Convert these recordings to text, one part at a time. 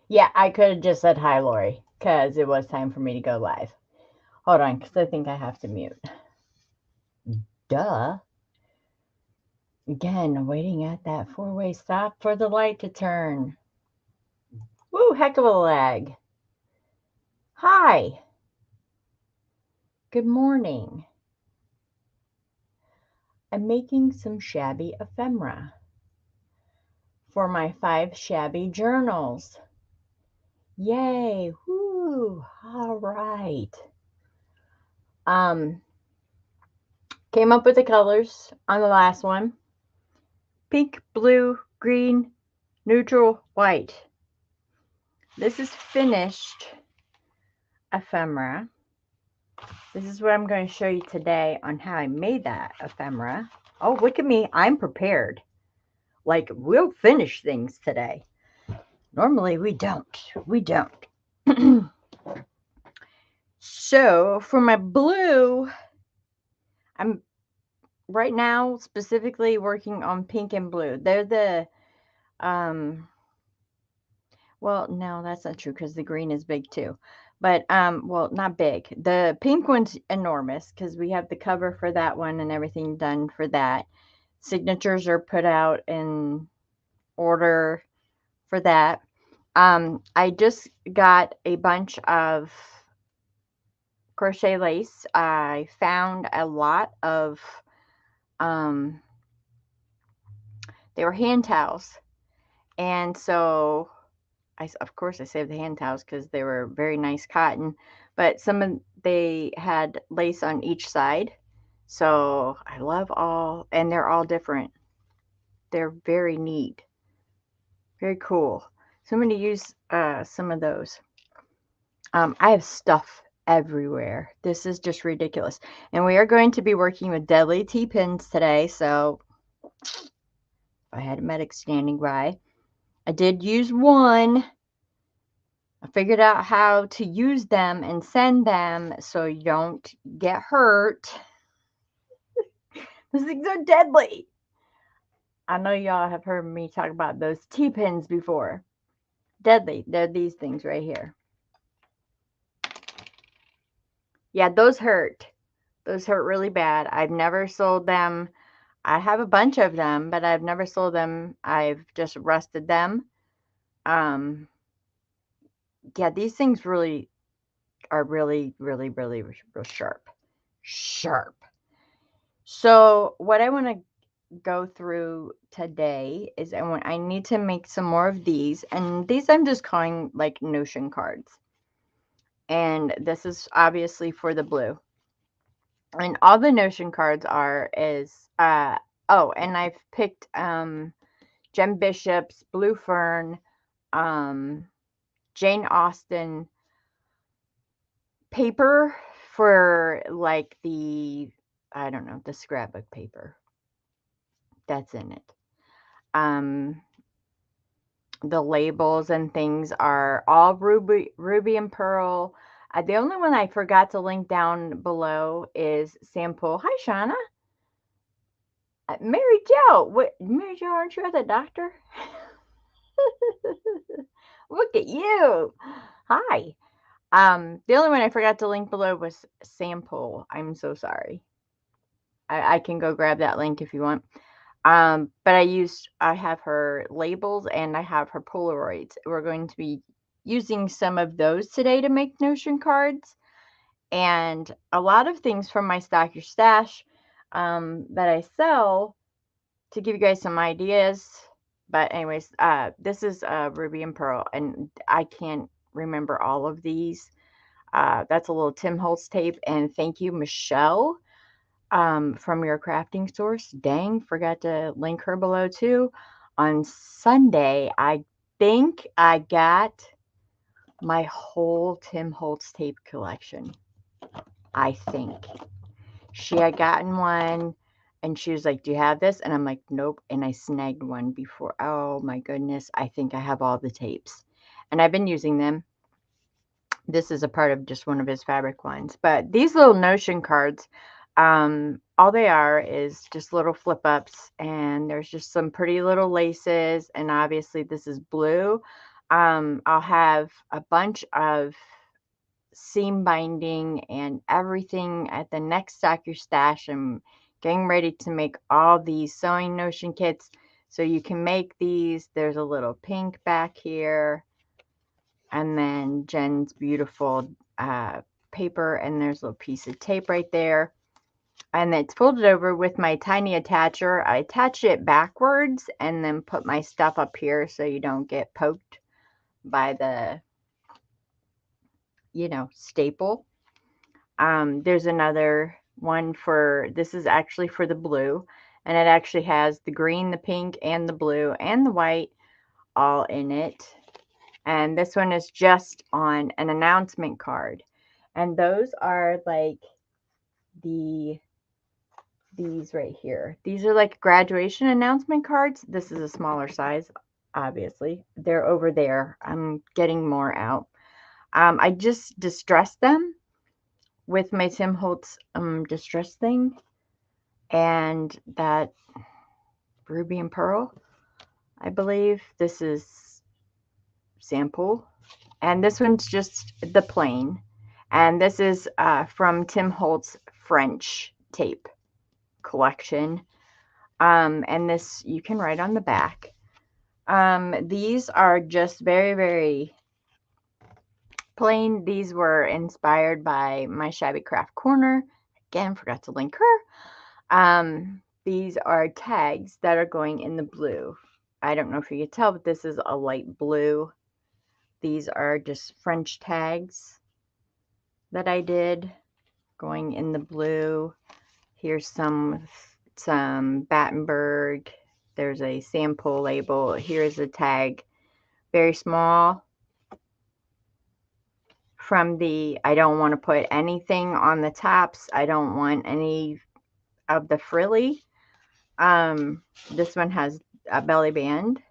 Yeah, I could have just said hi, Lori, because it was time for me to go live. Hold on, because I think I have to mute. Duh. Again, waiting at that four-way stop for the light to turn. Woo, heck of a lag. Hi. Good morning. I'm making some shabby ephemera for my 5 shabby journals. Yay. Woo. All right. Um, Came up with the colors on the last one. Pink, blue, green, neutral, white. This is finished ephemera. This is what I'm going to show you today on how I made that ephemera. Oh, look at me. I'm prepared. Like, we'll finish things today. Normally, we don't. We don't. So, for my blue, I'm right now specifically working on pink and blue. They're the, well, no, that's not true because the green is big too. But, well, not big. The pink one's enormous because we have the cover for that one and everything done for that. Signatures are put out in order for that. I just got a bunch of crochet lace. I found a lot of, um, they were hand towels. And so of course, I saved the hand towels because they were very nice cotton, but they had lace on each side. So I love all, and they're all different. They're very neat, very cool. So I'm going to use some of those. I have stuff everywhere. This is just ridiculous. And we are going to be working with deadly T-pins today. So if I had a medic standing by, I did use one. I figured out how to use them and send them so you don't get hurt. Those things are deadly. I know y'all have heard me talk about those T-pins before. Deadly. They're these things right here. Yeah, those hurt. Those hurt really bad. I've never sold them. I have a bunch of them, but I've never sold them. I've just rusted them. Um, yeah, these things really are really real sharp. Sharp. So what I want to go through today is I need to make some more of these, and these I'm just calling like notion cards. And this is obviously for the blue. And all the notion cards are is oh, and I've picked Jem Bishop's Blue Fern, um Jane Austen paper for like the, I don't know, the scrapbook paper that's in it. Um the labels and things are all ruby and pearl. The only one I forgot to link down below is sample. Hi, Shauna. Mary Jo. What, Mary Jo? Aren't you at the doctor? Look at you. Hi. The only one I forgot to link below was sample. I'm so sorry. I can go grab that link if you want. But I have her labels and I have her Polaroids. We're going to be using some of those today to make notion cards, and a lot of things from my Stock Your Stash that I sell to give you guys some ideas. But anyways, this is Ruby and Pearl, and I can't remember all of these. That's a little Tim Holtz tape, and thank you, Michelle, from your crafting source. Dang, forgot to link her below too. On Sunday, I think I got my whole Tim Holtz tape collection. I think she had gotten one and she was like, "Do you have this?" And I'm like, "Nope." And I snagged one before. Oh my goodness. I think I have all the tapes and I've been using them. This is a part of just one of his fabric ones. But these little notion cards, all they are is just little flip ups, and there's just some pretty little laces. And obviously, this is blue. I'll have a bunch of seam binding and everything at the next Stack Your Stash. I'm getting ready to make all these sewing notion kits so you can make these. There's a little pink back here, and then Jen's beautiful paper, and there's a little piece of tape right there. And it's folded over with my tiny attacher. I attach it backwards and then put my stuff up here so you don't get poked by the, staple. There's another one for, this is actually for the blue, and it actually has the green, the pink, and the blue, and the white all in it. And this one is just on an announcement card. And those are like these right here. These are like graduation announcement cards. This is a smaller size, obviously. They're over there. I'm getting more out. I just distressed them with my Tim Holtz distress thing, and that ruby and pearl, I believe. This is sample, and this one's just the plain, and this is from Tim Holtz French tape collection. And this you can write on the back. These are just very, very plain. These were inspired by my Shabby Craft Corner. Again, forgot to link her. These are tags that are going in the blue. I don't know if you can tell, but this is a light blue. These are just French tags that I did going in the blue. Here's some Battenberg. There's a sample label. Here's a tag, very small, from the, I don't want to put anything on the tops. I don't want any of the frilly. This one has a belly band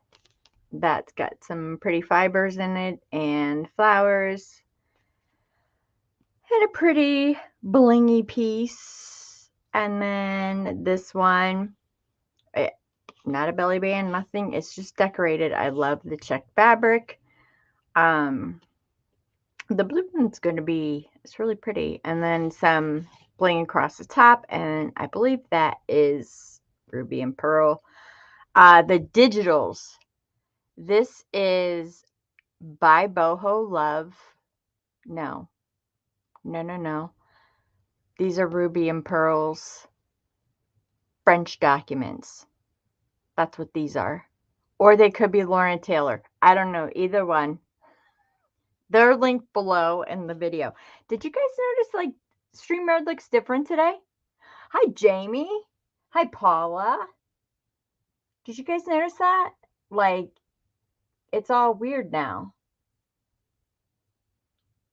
that's got some pretty fibers in it and flowers and a pretty blingy piece. And then this one, not a belly band, nothing. It's just decorated. I love the check fabric. The blue one's going to be, it's really pretty. And then some bling across the top. And I believe that is ruby and pearl. The digitals. This is by Boho Love. No. These are ruby and pearls French documents. That's what these are. Or they could be Lauren Taylor. I don't know. Either one. They're linked below in the video. Did you guys notice, like, StreamYard looks different today? Hi, Jamie. Hi, Paula. Did you guys notice that? Like, it's all weird now.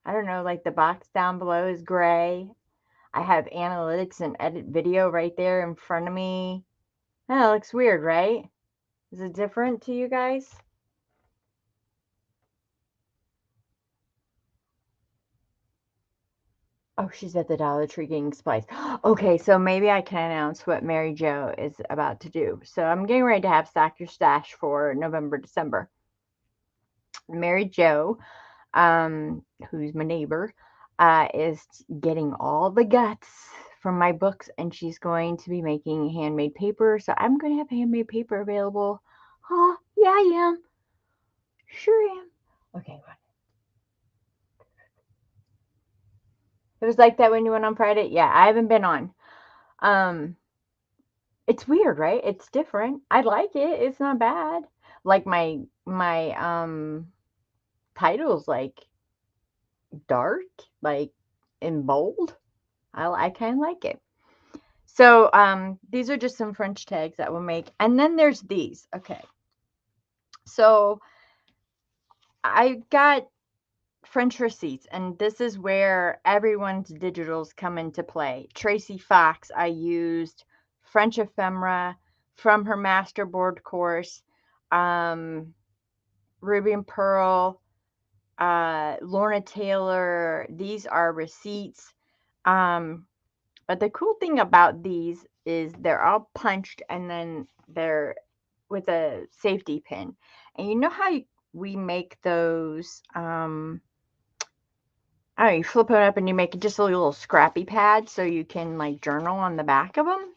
I don't know, like the box down below is gray. I have analytics and edit video right there in front of me. Oh, it looks weird, right? Is it different to you guys? Oh, she's at the Dollar Tree getting supplies. Okay, so maybe I can announce what Mary Jo is about to do. So I'm getting ready to have Stack Your Stash for November, December. Mary Jo, who's my neighbor, is getting all the guts from my books, and she's going to be making handmade paper. So I'm going to have handmade paper available. Oh, yeah, I am. Sure am. Okay, what? It was like that when you went on Friday. Yeah, I haven't been on. It's weird, right? It's different. I like it. It's not bad. Like my title's like dark, like in bold. I kind of like it. So these are just some French tags that we'll make. And then there's these. Okay. So I got French receipts, and this is where everyone's digitals come into play. Tracy Fox, I used French ephemera from her masterboard course. Ruby and Pearl, Lorna Taylor. These are receipts. But the cool thing about these is they're all punched, and then they're with a safety pin. And you know how we make those, oh, you flip it up and you make just a little scrappy pad so you can like journal on the back of them.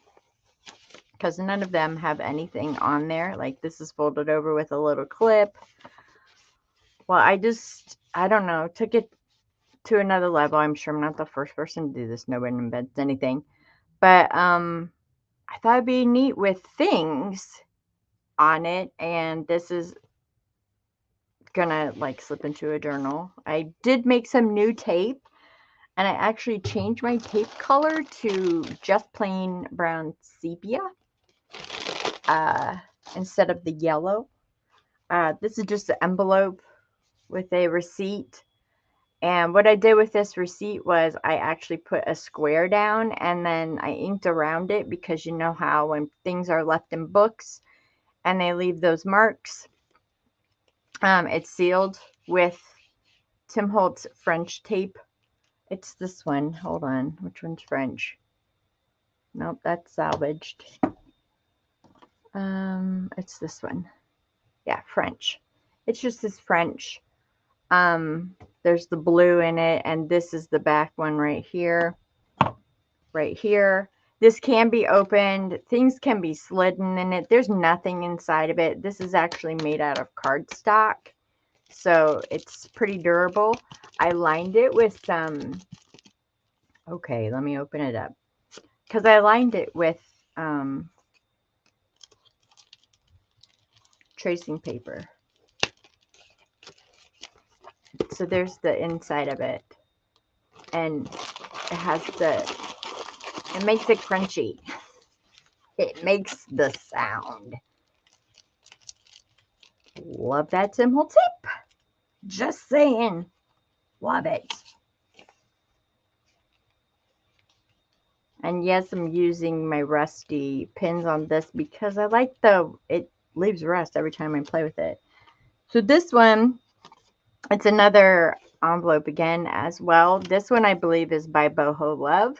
Because none of them have anything on there. Like this is folded over with a little clip. Well, I don't know, took it to another level. I'm sure I'm not the first person to do this. Nobody invents anything. But I thought it'd be neat with things on it. And this is gonna like slip into a journal. I did make some new tape. And I actually changed my tape color to just plain brown sepia instead of the yellow. This is just an envelope with a receipt. And what I did with this receipt was I actually put a square down and then I inked around it because you know how when things are left in books and they leave those marks, it's sealed with Tim Holtz French tape. It's this one. Hold on. Which one's French? Nope, that's salvaged. It's this one. Yeah, French. It's just this French. There's the blue in it, and this is the back one right here. Right here. This can be opened. Things can be slidden in it. There's nothing inside of it. This is actually made out of cardstock, so it's pretty durable. I lined it with some. Okay, let me open it up because I lined it with tracing paper. So there's the inside of it, and it has it makes it crunchy. It makes the sound. Love that simple tip. Just saying. Love it. And yes, I'm using my rusty pins on this because I like it leaves rust every time I play with it. So this one, it's another envelope again as well. This one I believe is by Boho Love.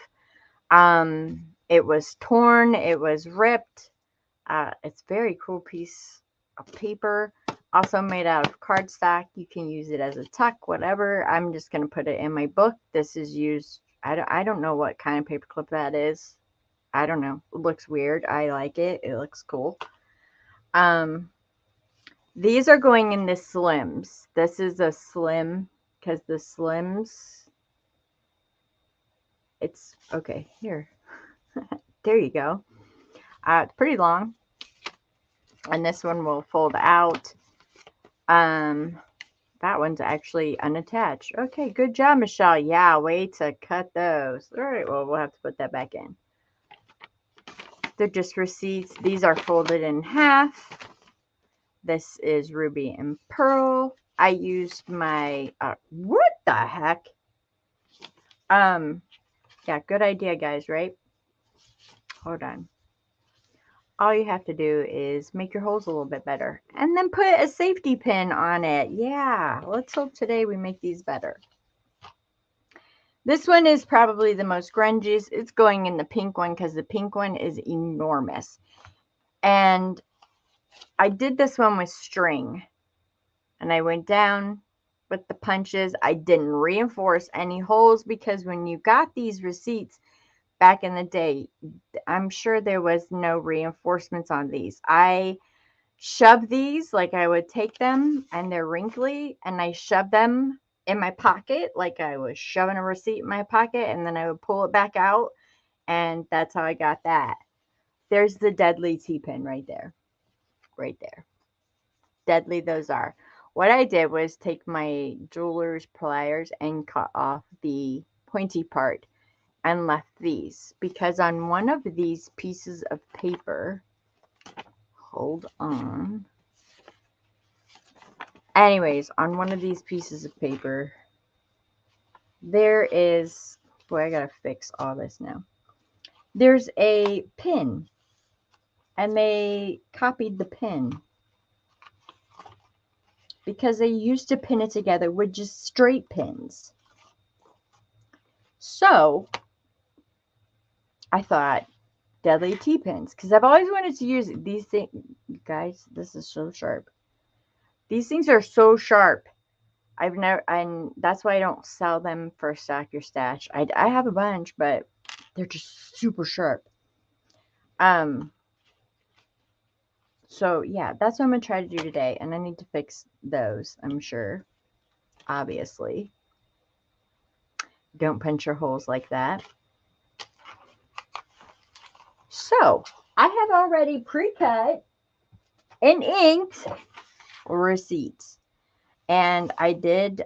It was torn, it was ripped. It's a very cool piece of paper. Also made out of cardstock. You can use it as a tuck, whatever. I'm just going to put it in my book. This is used, I don't know what kind of paper clip that is. I don't know. It looks weird. I like it. It looks cool. These are going in the slims. This is a slim because the slims, it's, okay, here. There you go. It's pretty long. And this one will fold out. That one's actually unattached. Okay, good job, Michelle. Yeah, way to cut those. All right, well, we'll have to put that back in. They're just receipts. These are folded in half. This is Ruby and Pearl. I used my, what the heck? Yeah, good idea, guys, right? Hold on. All you have to do is make your holes a little bit better and then put a safety pin on it. Yeah, let's hope today we make these better. This one is probably the most grungiest. It's going in the pink one because the pink one is enormous. And I did this one with string. And I went down with the punches. I didn't reinforce any holes because when you got these receipts back in the day, I'm sure there was no reinforcements on these. I shoved these like I would take them and they're wrinkly and I shoved them in my pocket like I was shoving a receipt in my pocket and then I would pull it back out and that's how I got that. There's the deadly T-pin right there. Right there. Deadly those are. What I did was take my jeweler's pliers and cut off the pointy part and left these because on one of these pieces of paper, hold on. Anyways, on one of these pieces of paper, there is, boy, I gotta fix all this now. There's a pin, and they copied the pin because they used to pin it together with just straight pins. So I thought, deadly T-pins, because I've always wanted to use these things. Guys, this is so sharp. These things are so sharp. And that's why I don't sell them for Stack Your Stash. I have a bunch, but they're just super sharp. So yeah, that's what I'm gonna try to do today, and I need to fix those, I'm sure. Obviously. Don't punch your holes like that. So I have already pre-cut and inked receipts. And I did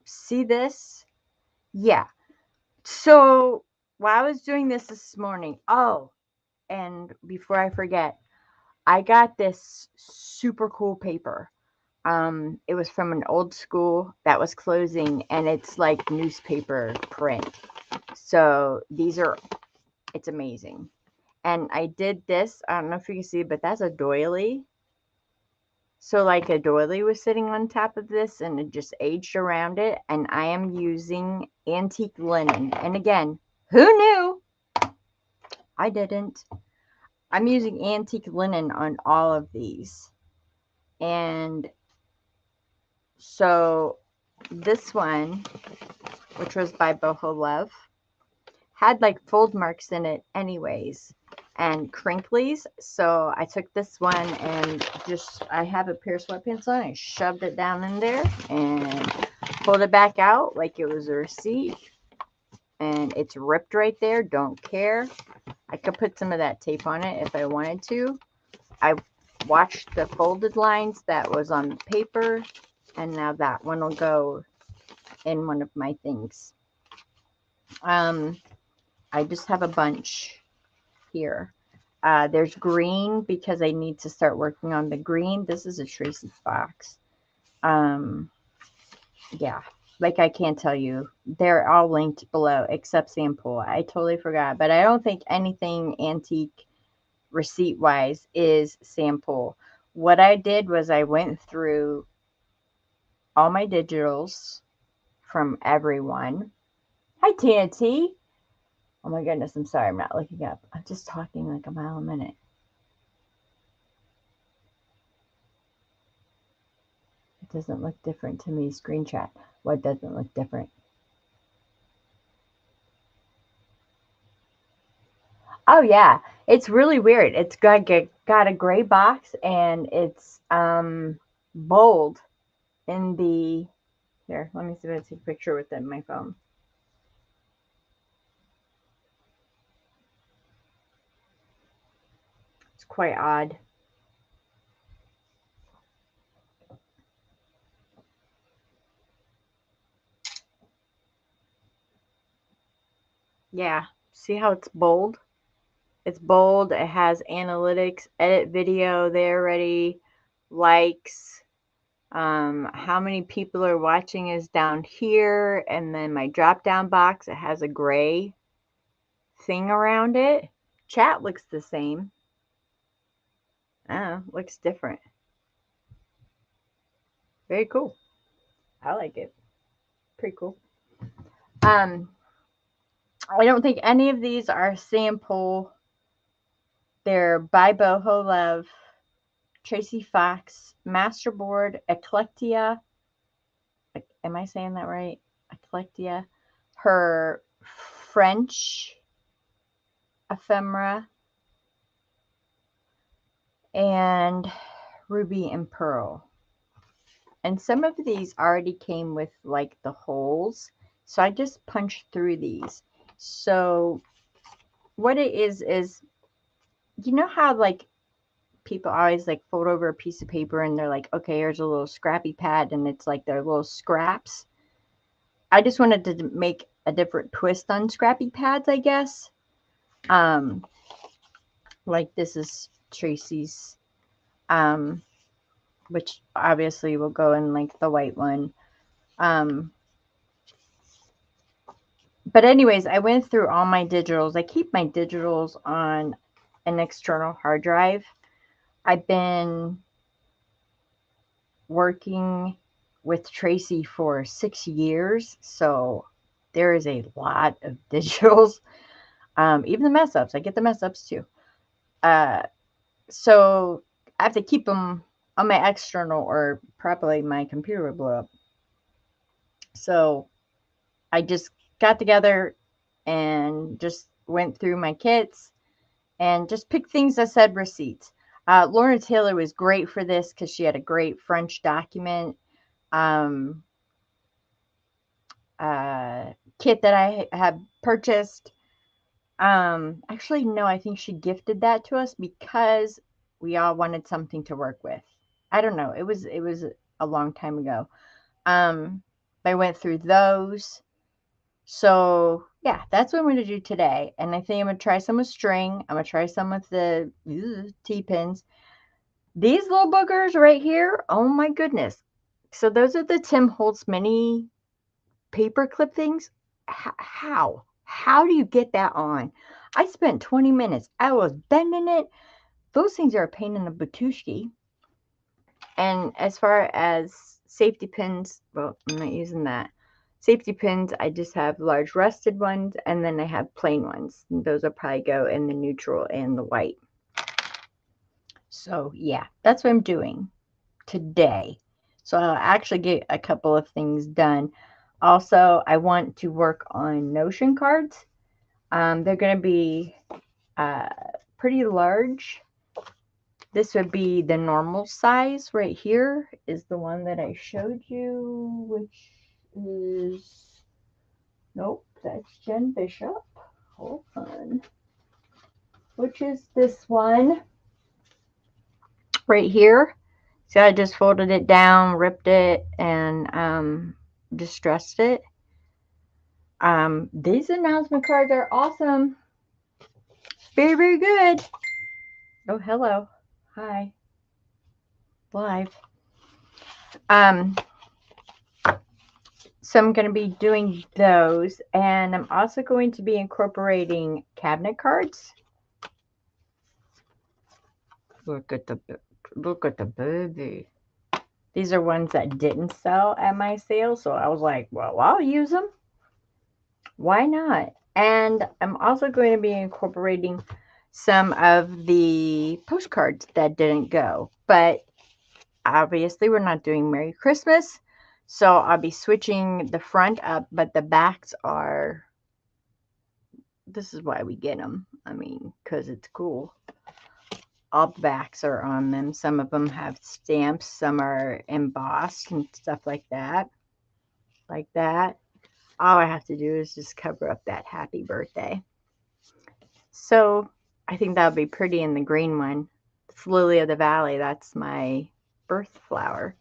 see this. Yeah. So while I was doing this morning, oh, and before I forget, I got this super cool paper. It was from an old school that was closing, and it's like newspaper print. So it's amazing. And I did this. I don't know if you can see, but that's a doily. So like a doily was sitting on top of this and it just aged around it. And I am using antique linen. And again, who knew? I didn't. I'm using antique linen on all of these. And so this one, which was by Boho Love, had like fold marks in it anyways and crinklies. So I took this one and I have a pair of sweatpants on. I shoved it down in there and pulled it back out like it was a receipt. And it's ripped right there. Don't care. I could put some of that tape on it if I wanted to. I watched the folded lines that was on the paper. And now that one will go in one of my things. I just have a bunch here. There's green because I need to start working on the green. This is a Tracy Fox. Yeah, like I can't tell you. They're all linked below except sample. I totally forgot, but I don't think anything antique receipt wise is sample. What I did was I went through all my digitals from everyone. Hi, Tina T. Oh my goodness, I'm sorry, I'm not looking up. I'm just talking like a mile a minute. It doesn't look different to me. Screenshot. What doesn't look different? Oh yeah, it's really weird. It's got a gray box and it's bold in the here. Let me see if I take a picture with it in my phone. It's quite odd. Yeah, see how it's bold? It's bold. It has analytics, edit video there ready, likes. How many people are watching is down here, and then my drop down box, it has a gray thing around it. Chat looks the same. Oh, looks different. Very cool. I like it. Pretty cool. I don't think any of these are sample. They're by Boho Love, Tracy Fox, Masterboard, Eclectia. Am I saying that right? Eclectia. Her French Ephemera, and Ruby and Pearl. And some of these already came with like the holes. So I just punched through these. So what it is, you know how like people always like fold over a piece of paper and they're like, okay, here's a little scrappy pad and it's like their little scraps. I just wanted to make a different twist on scrappy pads, I guess. Like this is Tracy's, which obviously will go in like the white one. But anyways, I went through all my digitals. I keep my digitals on an external hard drive. I've been working with Tracy for 6 years, so there is a lot of digitals. Even the mess ups. I get the mess ups too. So I have to keep them on my external or probably my computer would blow up. So I just got together and just went through my kits and just picked things that said receipts. Lorna Taylor was great for this because she had a great French document um, kit that I have purchased. Actually, no, I think she gifted that to us because we all wanted something to work with. I don't know. It was a long time ago. I went through those. So yeah, that's what I'm going to do today. And I think I'm going to try some with string. I'm going to try some with the T-pins. These little boogers right here, oh my goodness. So those are the Tim Holtz mini paper clip things. How? How do you get that on? I spent 20 minutes. I was bending it. Those things are a pain in the batushki. And as far as safety pins, well, I'm not using that. Safety pins, I just have large rusted ones, and then I have plain ones. And those will probably go in the neutral and the white. So yeah, that's what I'm doing today. So I'll actually get a couple of things done. Also, I want to work on Notion cards. They're going to be pretty large. This would be the normal size right here is the one that I showed you, which is, nope, that's Jen Bishop. Hold on. Which is this one right here. See, I just folded it down, ripped it, and distressed it. These announcement cards are awesome. Very, very good. Oh, hello. Hi. Live. So I'm going to be doing those, and I'm also going to be incorporating cabinet cards. Look at the baby. These are ones that didn't sell at my sale, so I was like, well, I'll use them. Why not? And I'm also going to be incorporating some of the postcards that didn't go, but obviously we're not doing Merry Christmas, so I'll be switching the front up, but the backs are, this is why we get them. I mean, because it's cool. All the backs are on them. Some of them have stamps, some are embossed and stuff like that. Like that. All I have to do is just cover up that happy birthday. So I think that would be pretty in the green one. It's Lily of the Valley. That's my birth flower.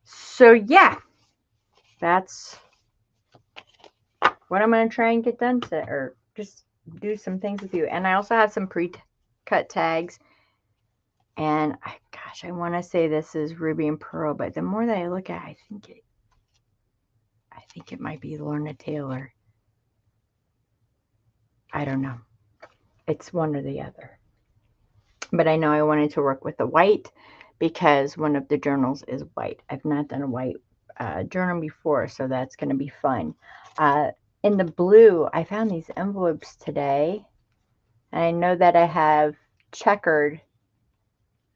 So yeah, that's what I'm going to try and get done to, or just do some things with you. And I also have some pre-cut tags. And gosh, I want to say this is Ruby and Pearl, but the more that I look at it, I think it might be Lorna Taylor. I don't know. It's one or the other. But I know I wanted to work with the white because one of the journals is white. I've not done a white journal before, so that's going to be fun. In the blue, I found these envelopes today. And I know that I have checkered,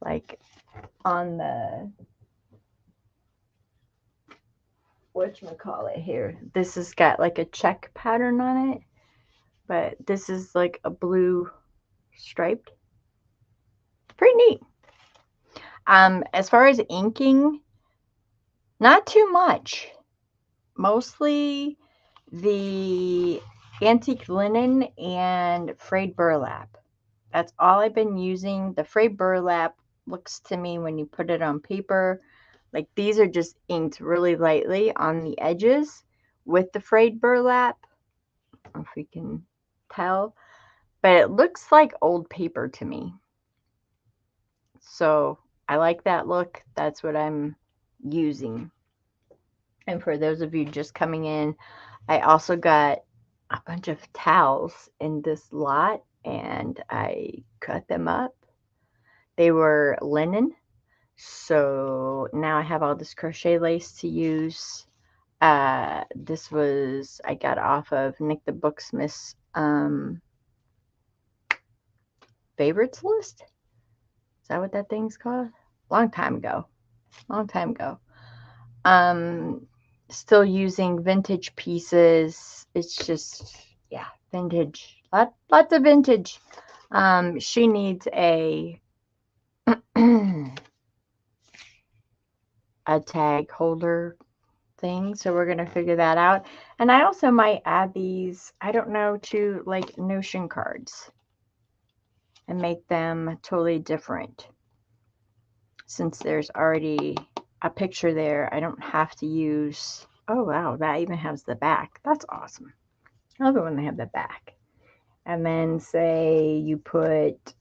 like on the, whatchamacallit here. This has got like a check pattern on it. But this is like a blue striped. Pretty neat. As far as inking, not too much. Mostly the antique linen and frayed burlap. That's all I've been using. The frayed burlap looks to me, when you put it on paper, like these are just inked really lightly on the edges with the frayed burlap. I don't know if we can tell, but it looks like old paper to me. So I like that look. That's what I'm using. And for those of you just coming in, I also got a bunch of towels in this lot, and I cut them up. They were linen. So now I have all this crochet lace to use. This was, I got off of Nick the Booksmith's favorites list. Is that what that thing's called? Long time ago. Long time ago. Still using vintage pieces. It's just, yeah, vintage. Lots of vintage. She needs a a tag holder thing, so we're gonna figure that out. And I also might add these, I don't know, to like Notion cards and make them totally different. Since there's already a picture there, I don't have to use, oh wow, that even has the back. That's awesome. I love it when they have the back. And then say you put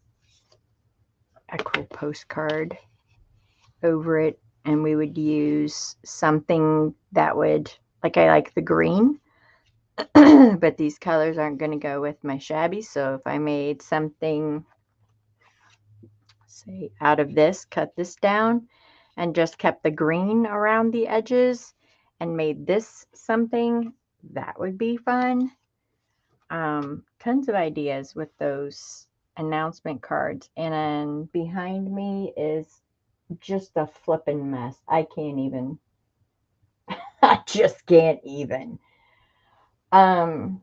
a cool postcard over it, and we would use something that would, like, I like the green, but these colors aren't going to go with my Shabby. So if I made something, say, out of this, cut this down, and just kept the green around the edges and made this something, that would be fun. Tons of ideas with those announcement cards. And then behind me is just a flippin' mess. I can't even. I just can't even. Um,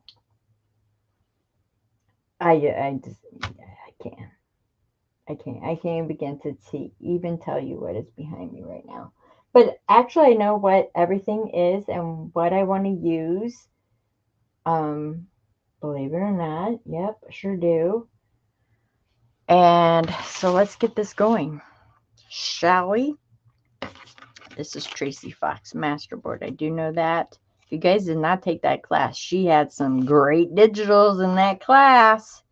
I just, I can't. I can't even begin to even tell you what is behind me right now. But actually, I know what everything is and what I want to use. Um, Believe it or not, yep, sure do. And so let's get this going, shall we? This is Tracy Fox Masterboard. I do know that. If you guys did not take that class, she had some great digitals in that class.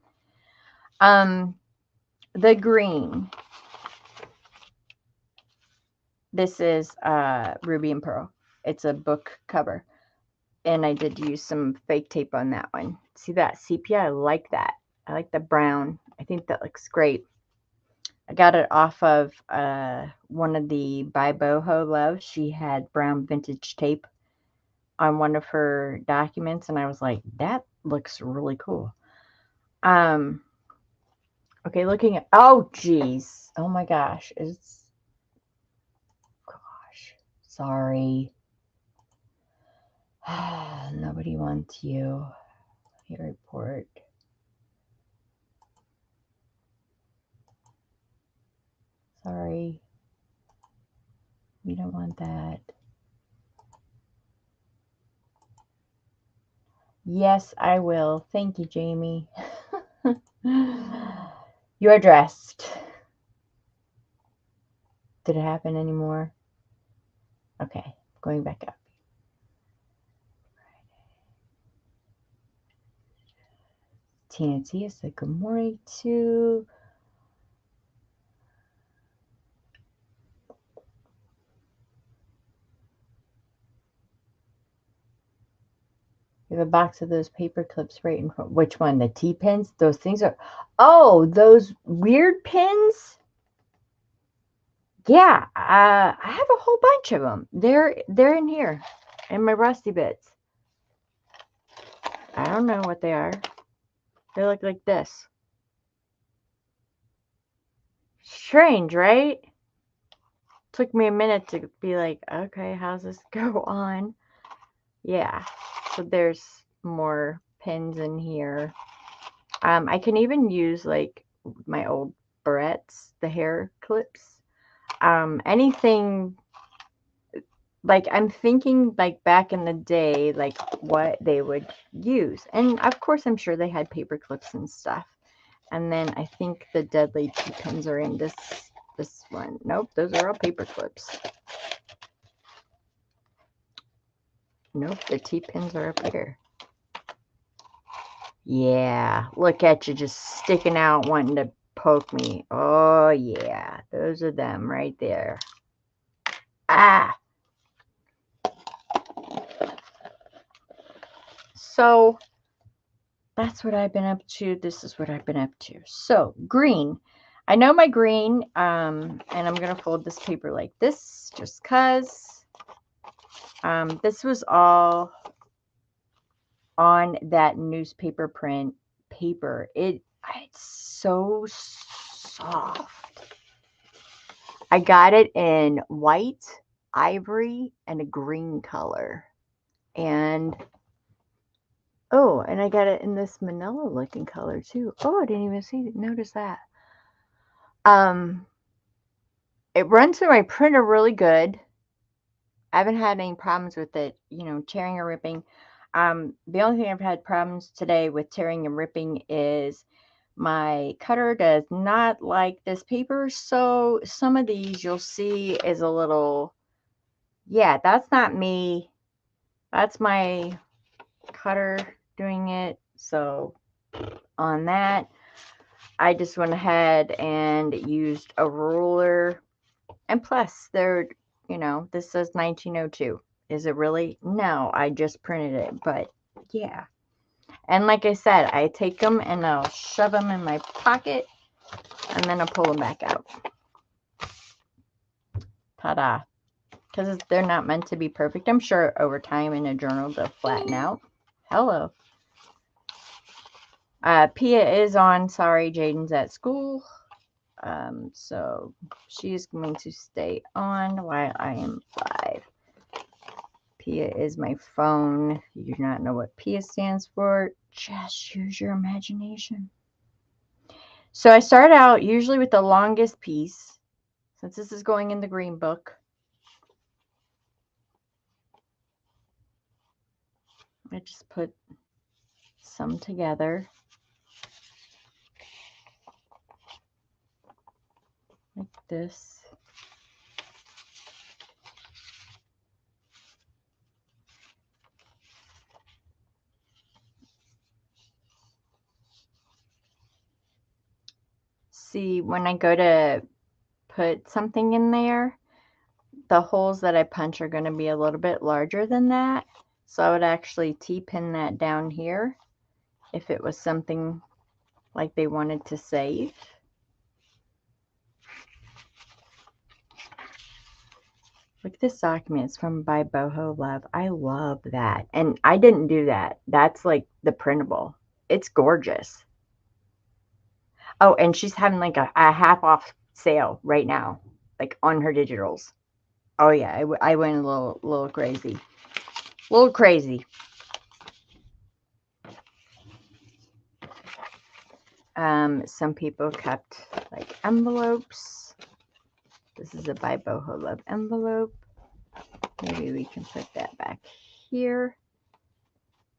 The green. This is Ruby and Pearl. It's a book cover. And I did use some fake tape on that one. See that sepia? I like that. I like the brown. I think that looks great. I got it off of one of the By Boho Love. She had brown vintage tape on one of her documents, and I was like, that looks really cool. Okay, looking at, oh geez, oh my gosh, sorry. Nobody wants you. Your report. Sorry. We don't want that. Yes, I will. Thank you, Jamie. You are dressed. Did it happen anymore? Okay, going back up. Tina Tia said good morning too. We have a box of those paper clips right in front. Which one? The T-pins? Those things are... Oh, those weird pins? Yeah, I have a whole bunch of them. They're in here, in my rusty bits. I don't know what they are. They look like this. Strange, right? Took me a minute to be like, okay, how's this go on? Yeah, so there's more pins in here. I can even use like my old barrettes, the hair clips. Anything, like I'm thinking like back in the day, like what they would use. And of course, I'm sure they had paper clips and stuff. And then I think the deadly T-pins are in this one. Nope, those are all paper clips. Nope, the T-pins are up here. Yeah, look at you just sticking out wanting to poke me. Oh, yeah, those are them right there. Ah! So, that's what I've been up to. This is what I've been up to. So, green. I know my green, and I'm going to fold this paper like this just because this was all on that newspaper print paper. It's so soft. I got it in white, ivory, and a green color. And oh, and I got it in this manila looking color too. Oh, I didn't even notice that. Um, it runs through my printer really good. I haven't had any problems with it, tearing or ripping. The only thing I've had problems today with tearing and ripping is my cutter does not like this paper. So some of these you'll see is a little, yeah, that's not me. That's my cutter doing it. So on that, I just went ahead and used a ruler. And plus, this says 1902. Is it really? No, I just printed it. But yeah. And like I said, I take them and I'll shove them in my pocket and then I'll pull them back out. Ta-da. Because they're not meant to be perfect. I'm sure over time in a journal they'll flatten out. Hello. Pia is on. Sorry, Jaden's at school. So she's going to stay on while I am live. Pia is my phone. You do not know what Pia stands for. Just use your imagination. So I start out usually with the longest piece, since this is going in the green book. I just put some together. Like this. See, when I go to put something in there, the holes that I punch are going to be a little bit larger than that. So I would actually T-pin that down here if it was something like they wanted to save. Look at this document. It's from by Boho Love. I love that. And I didn't do that. That's like the printable. It's gorgeous. Oh, and she's having like a half off sale right now, like on her digitals. Oh yeah, I went a little crazy. A little crazy. Some people kept like envelopes. This is a by Boho Love envelope. Maybe we can put that back here.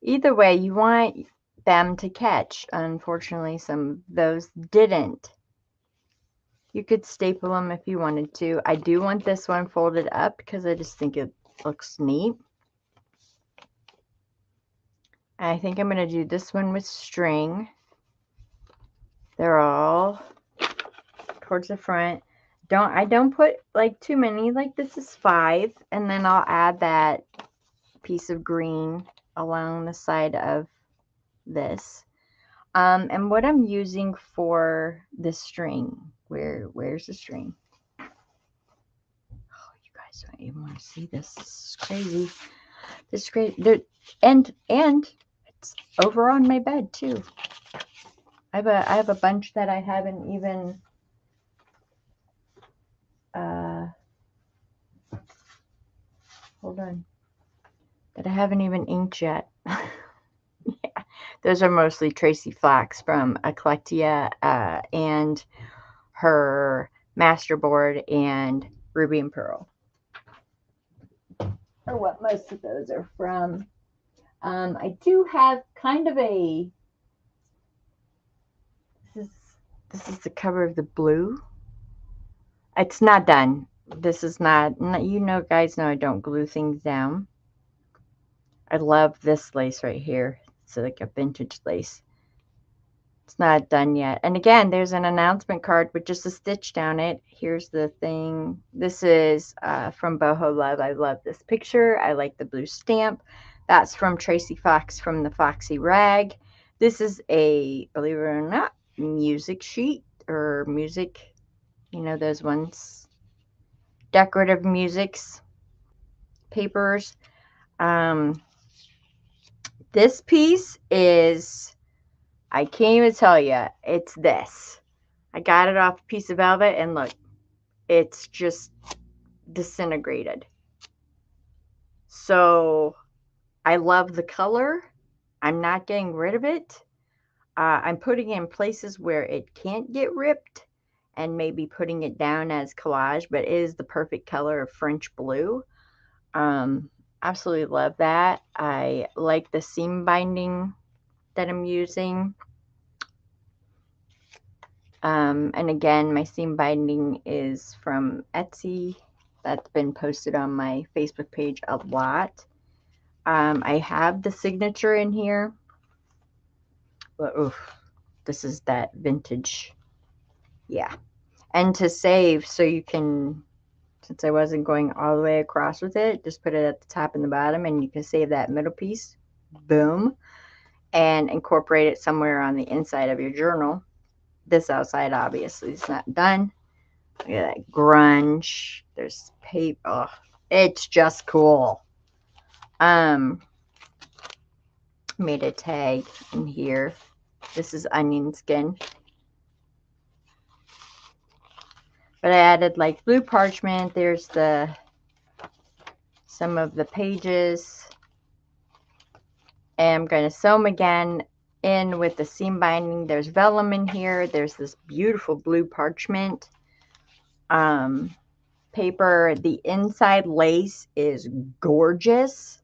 Either way, you want them to catch. Unfortunately, some of those didn't. You could staple them if you wanted to. I do want this one folded up because I just think it looks neat. I think I'm going to do this one with string. They're all towards the front. I don't put like too many, like this is 5, and then I'll add that piece of green along the side of this. And what I'm using for the string, where's the string? Oh, you guys don't even want to see this. This is crazy. This is great. And it's over on my bed too. I have a bunch that I haven't even hold on. That I haven't even inked yet. Yeah. Those are mostly Tracy Flax from Eclectia and her Masterboard and Ruby and Pearl. Or what most of those are from. I do have kind of a this is the cover of the blue. It's not done. This is not, guys know I don't glue things down. I love this lace right here. It's like a vintage lace. It's not done yet. And again, there's an announcement card with just a stitch down it. Here's the thing. This is from Boho Love. I love this picture. I like the blue stamp. That's from Tracy Fox from the Foxy Rag. This is a, believe it or not, music sheet or music, those ones. Decorative musics, papers. This piece is, I can't even tell you, it's this. I got it off a piece of velvet and look, it's just disintegrated. So I love the color. I'm not getting rid of it. I'm putting it in places where it can't get ripped and maybe putting it down as collage, but it is the perfect color of French blue. Absolutely love that. I like the seam binding that I'm using. And again, my seam binding is from Etsy. That's been posted on my Facebook page a lot. I have the signature in here. But oof, this is that vintage. Yeah. And to save, so you can, since I wasn't going all the way across with it, just put it at the top and the bottom, and you can save that middle piece. Boom. And incorporate it somewhere on the inside of your journal. This outside obviously is not done. Look at that grunge. There's paper. Oh, it's just cool. Made a tag in here. This is onion skin. But I added like blue parchment. There's some of the pages. And I'm going to sew them again in with the seam binding. There's vellum in here. There's this beautiful blue parchment paper. The inside lace is gorgeous.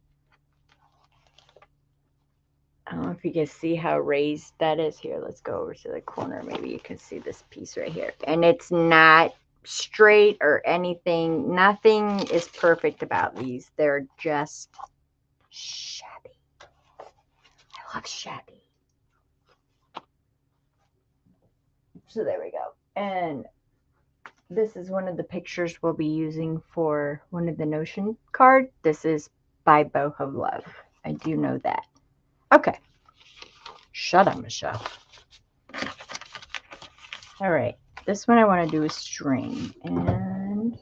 I don't know if you can see how raised that is. Here, let's go over to the corner. Maybe you can see this piece right here. And it's not straight or anything. Nothing is perfect about these. They're just shabby. I love shabby. So there we go. And this is one of the pictures we'll be using for one of the Notion cards. This is by Boho Love. I do know that. Okay. Shut up, Michelle. All right. This one I want to do is string. And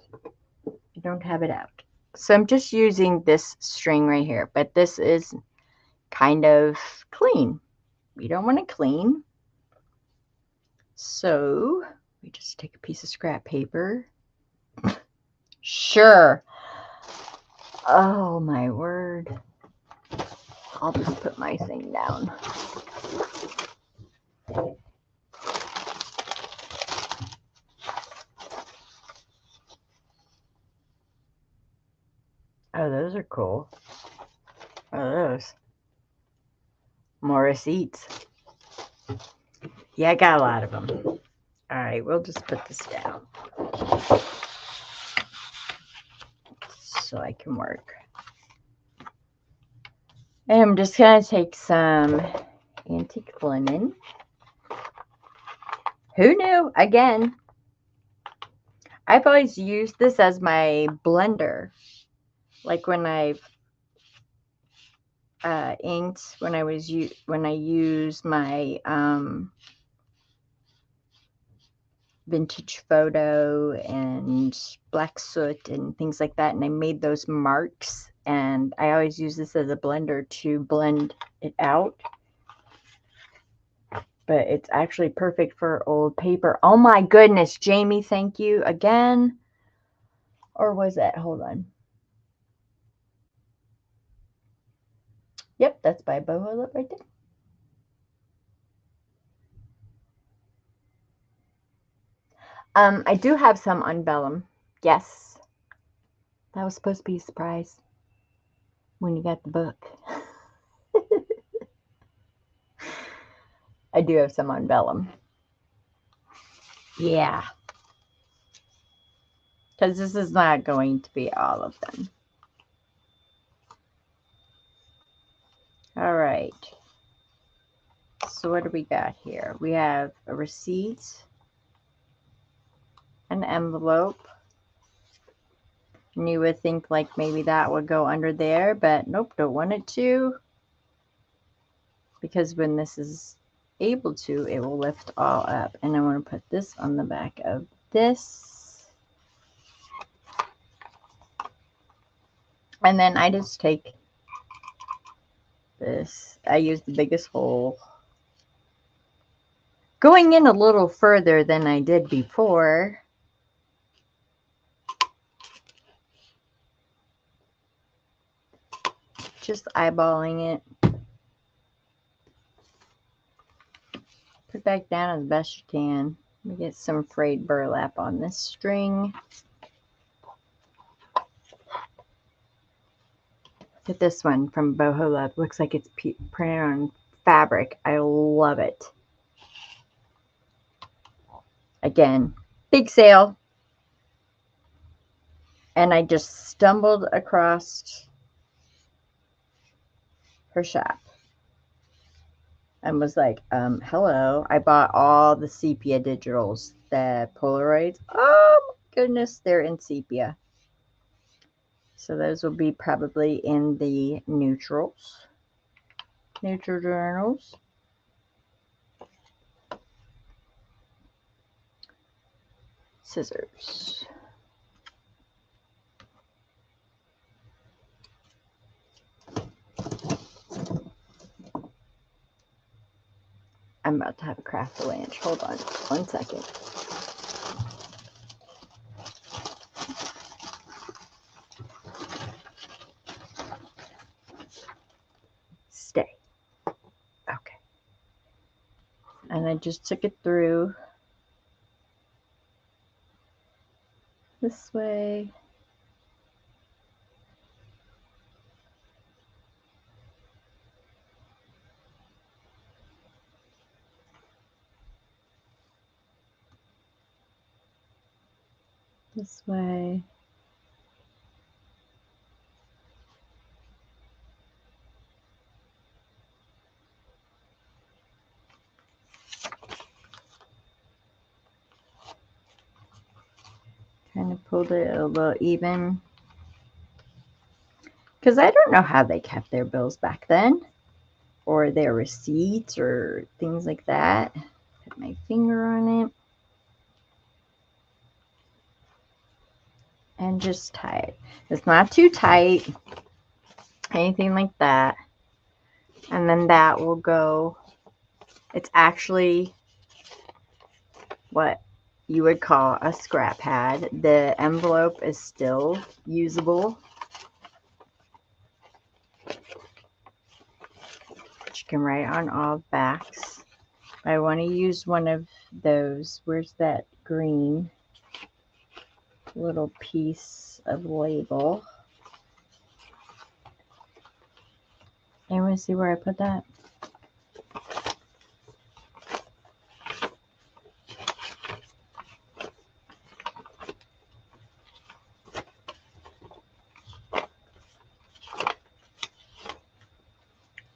I don't have it out. So I'm just using this string right here. But this is kind of clean. You don't want to clean. So we just take a piece of scrap paper. Sure. Oh my word. I'll just put my thing down. Oh, those are cool. What are those? More receipts. Yeah, I got a lot of them. All right, we'll just put this down so I can work. And I'm just going to take some antique linen. Who knew? Again, I've always used this as my blender. Like when I've inked, when I use my vintage photo and black soot and things like that, and I made those marks, and I always use this as a blender to blend it out. But it's actually perfect for old paper. Oh my goodness, Jamie, thank you again. Or was that? Hold on. Yep, that's by Boho Love right there. I do have some on vellum. Yes. That was supposed to be a surprise when you got the book. I do have some on vellum. Yeah. Because this is not going to be all of them. All right. So what do we got here? We have a receipt, an envelope. And you would think like maybe that would go under there, but nope, don't want it to. Because when this is able to, it will lift all up. And I want to put this on the back of this. And then I just take this. I use the biggest hole. Going in a little further than I did before. Just eyeballing it. Put it back down as best you can. Let me get some frayed burlap on this string. Look at this one from Boho Love. Looks like it's printed on fabric. I love it. Again, big sale. And I just stumbled across her shop and was like, hello. I bought all the sepia digitals, the Polaroids. Oh my goodness, they're in sepia. So those will be probably in the neutrals. Neutral journals. Scissors. I'm about to have a craft lunch. Hold on 1 second. Stay. Okay. And I just took it through this way. This way. Kind of pulled it a little even. Because I don't know how they kept their bills back then. Or their receipts or things like that. Put my finger on it. And just tie it. It's not too tight. Anything like that. And then that will go. It's actually what you would call a scrap pad. The envelope is still usable. You can write on all backs. I want to use one of those. Where's that green little piece of label? Anyone see where I put that?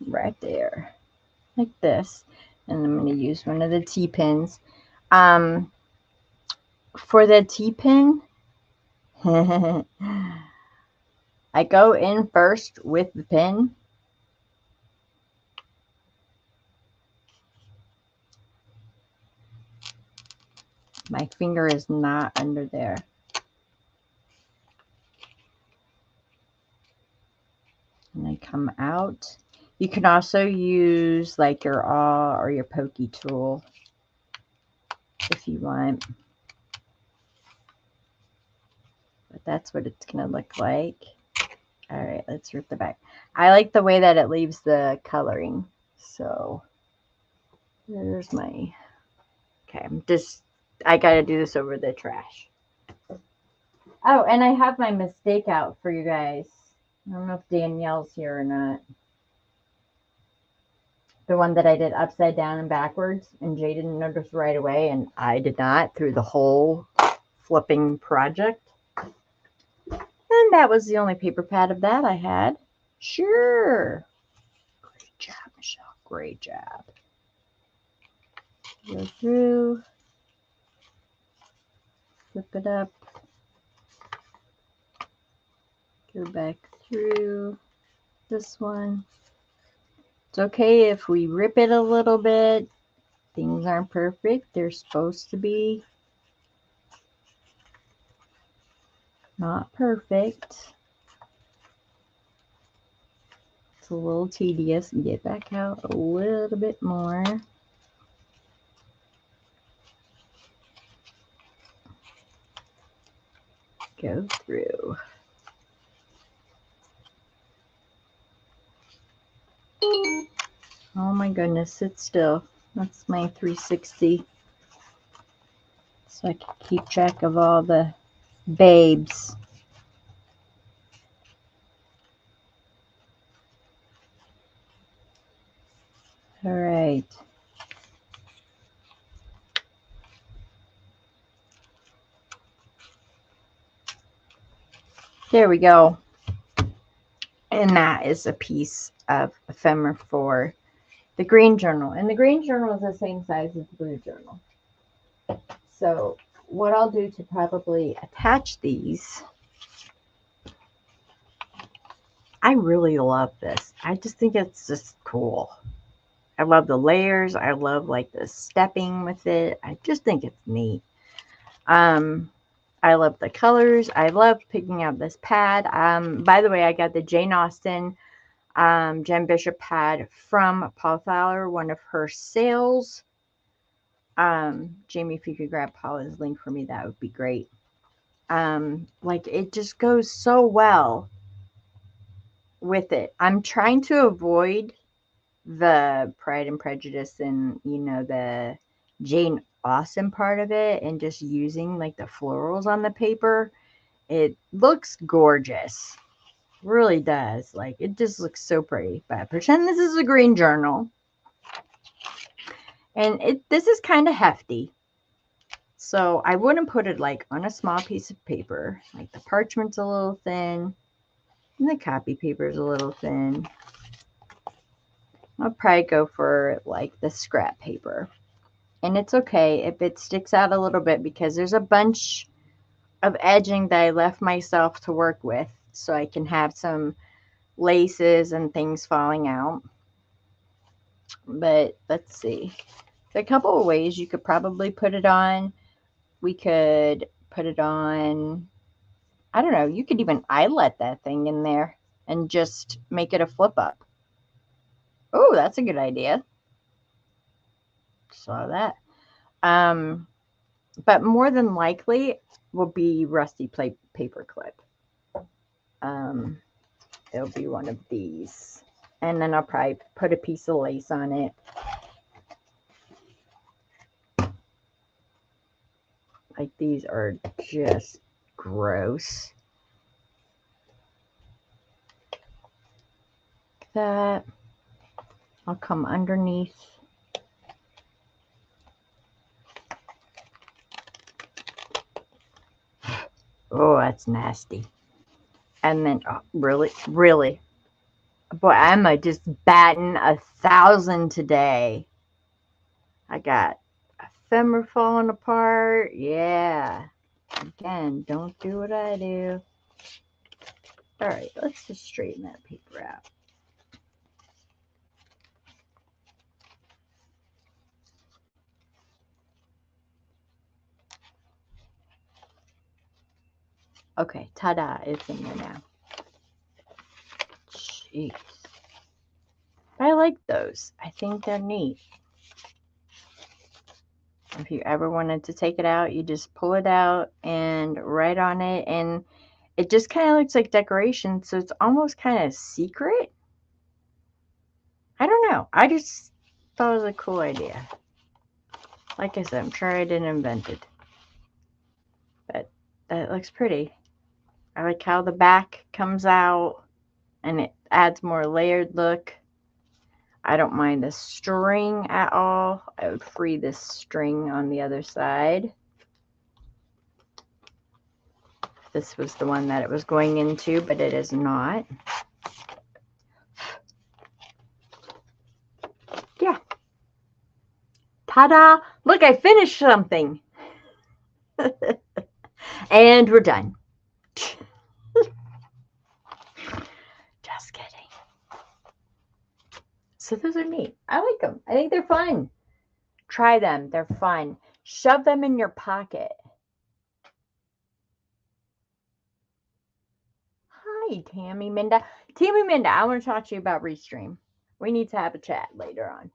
Right there, like this. And I'm going to use one of the T-pins. For the T-pin, I go in first with the pin. My finger is not under there. And I come out. You can also use like your awl or your pokey tool if you want. But that's what it's going to look like. All right, let's rip the back. I like the way that it leaves the coloring. So there's my, okay, I got to do this over the trash. Oh, and I have my mistake out for you guys. I don't know if Danielle's here or not. The one that I did upside down and backwards, and Jay didn't notice right away, and I did not through the whole flipping project. And that was the only paper pad of that I had. Sure. Great job, Michelle. Great job. Go through. Flip it up. Go back through this one. It's okay if we rip it a little bit. Things aren't perfect. They're supposed to be not perfect. It's a little tedious. Get back out a little bit more. Go through. my goodness, sit still. That's my 360. So I can keep track of all the babes. All right. There we go. And that is a piece of ephemera for the green journal. And the green journal is the same size as the blue journal. So what I'll do to probably attach these, I really love this. I just think it's just cool. I love the layers. I love like the stepping with it. I just think it's neat. I love the colors. I love picking out this pad. By the way, I got the Jane Austen Jen Bishop pad from Paul Fowler, one of her sales. Jamie, if you could grab Paula's link for me, that would be great. Like it just goes so well with it. I'm trying to avoid the Pride and Prejudice and, you know, the Jane Austen part of it and just using like the florals on the paper. It looks gorgeous. Really does. Like it just looks so pretty. But pretend this is a green journal. And this is kind of hefty. So I wouldn't put it like on a small piece of paper. Like the parchment's a little thin. And the copy paper is a little thin. I'll probably go for like the scrap paper. And it's okay if it sticks out a little bit because there's a bunch of edging that I left myself to work with. So I can have some laces and things falling out. But let's see. There's a couple of ways you could probably put it on. We could put it on, I don't know, you could even eyelet that thing in there and just make it a flip up. Oh, that's a good idea. Saw that. But more than likely will be rusty paper clip. It'll be one of these. And then I'll probably put a piece of lace on it. Like these are just gross. Like that. I'll come underneath. Oh, that's nasty. And then, oh, really. Boy, I'm just batting 1,000 today. I got ephemera falling apart. Yeah. Again, don't do what I do. All right, let's just straighten that paper out. Okay, ta-da, it's in there now. Jeez. I like those. I think they're neat. If you ever wanted to take it out, you just pull it out and write on it. And it just kind of looks like decoration. So it's almost kind of secret. I don't know. I just thought it was a cool idea. Like I said, I'm sure I didn't invent it. But that looks pretty. I like how the back comes out and it adds more layered look. I don't mind the string at all. I would free this string on the other side. This was the one that it was going into, but it is not. Yeah. Ta-da! Look, I finished something. And we're done. Just kidding. So those are neat. I like them. I think they're fun. Try them. They're fun. Shove them in your pocket. Hi, Tammy Minda. Tammy Minda, I want to talk to you about Restream. We need to have a chat later on.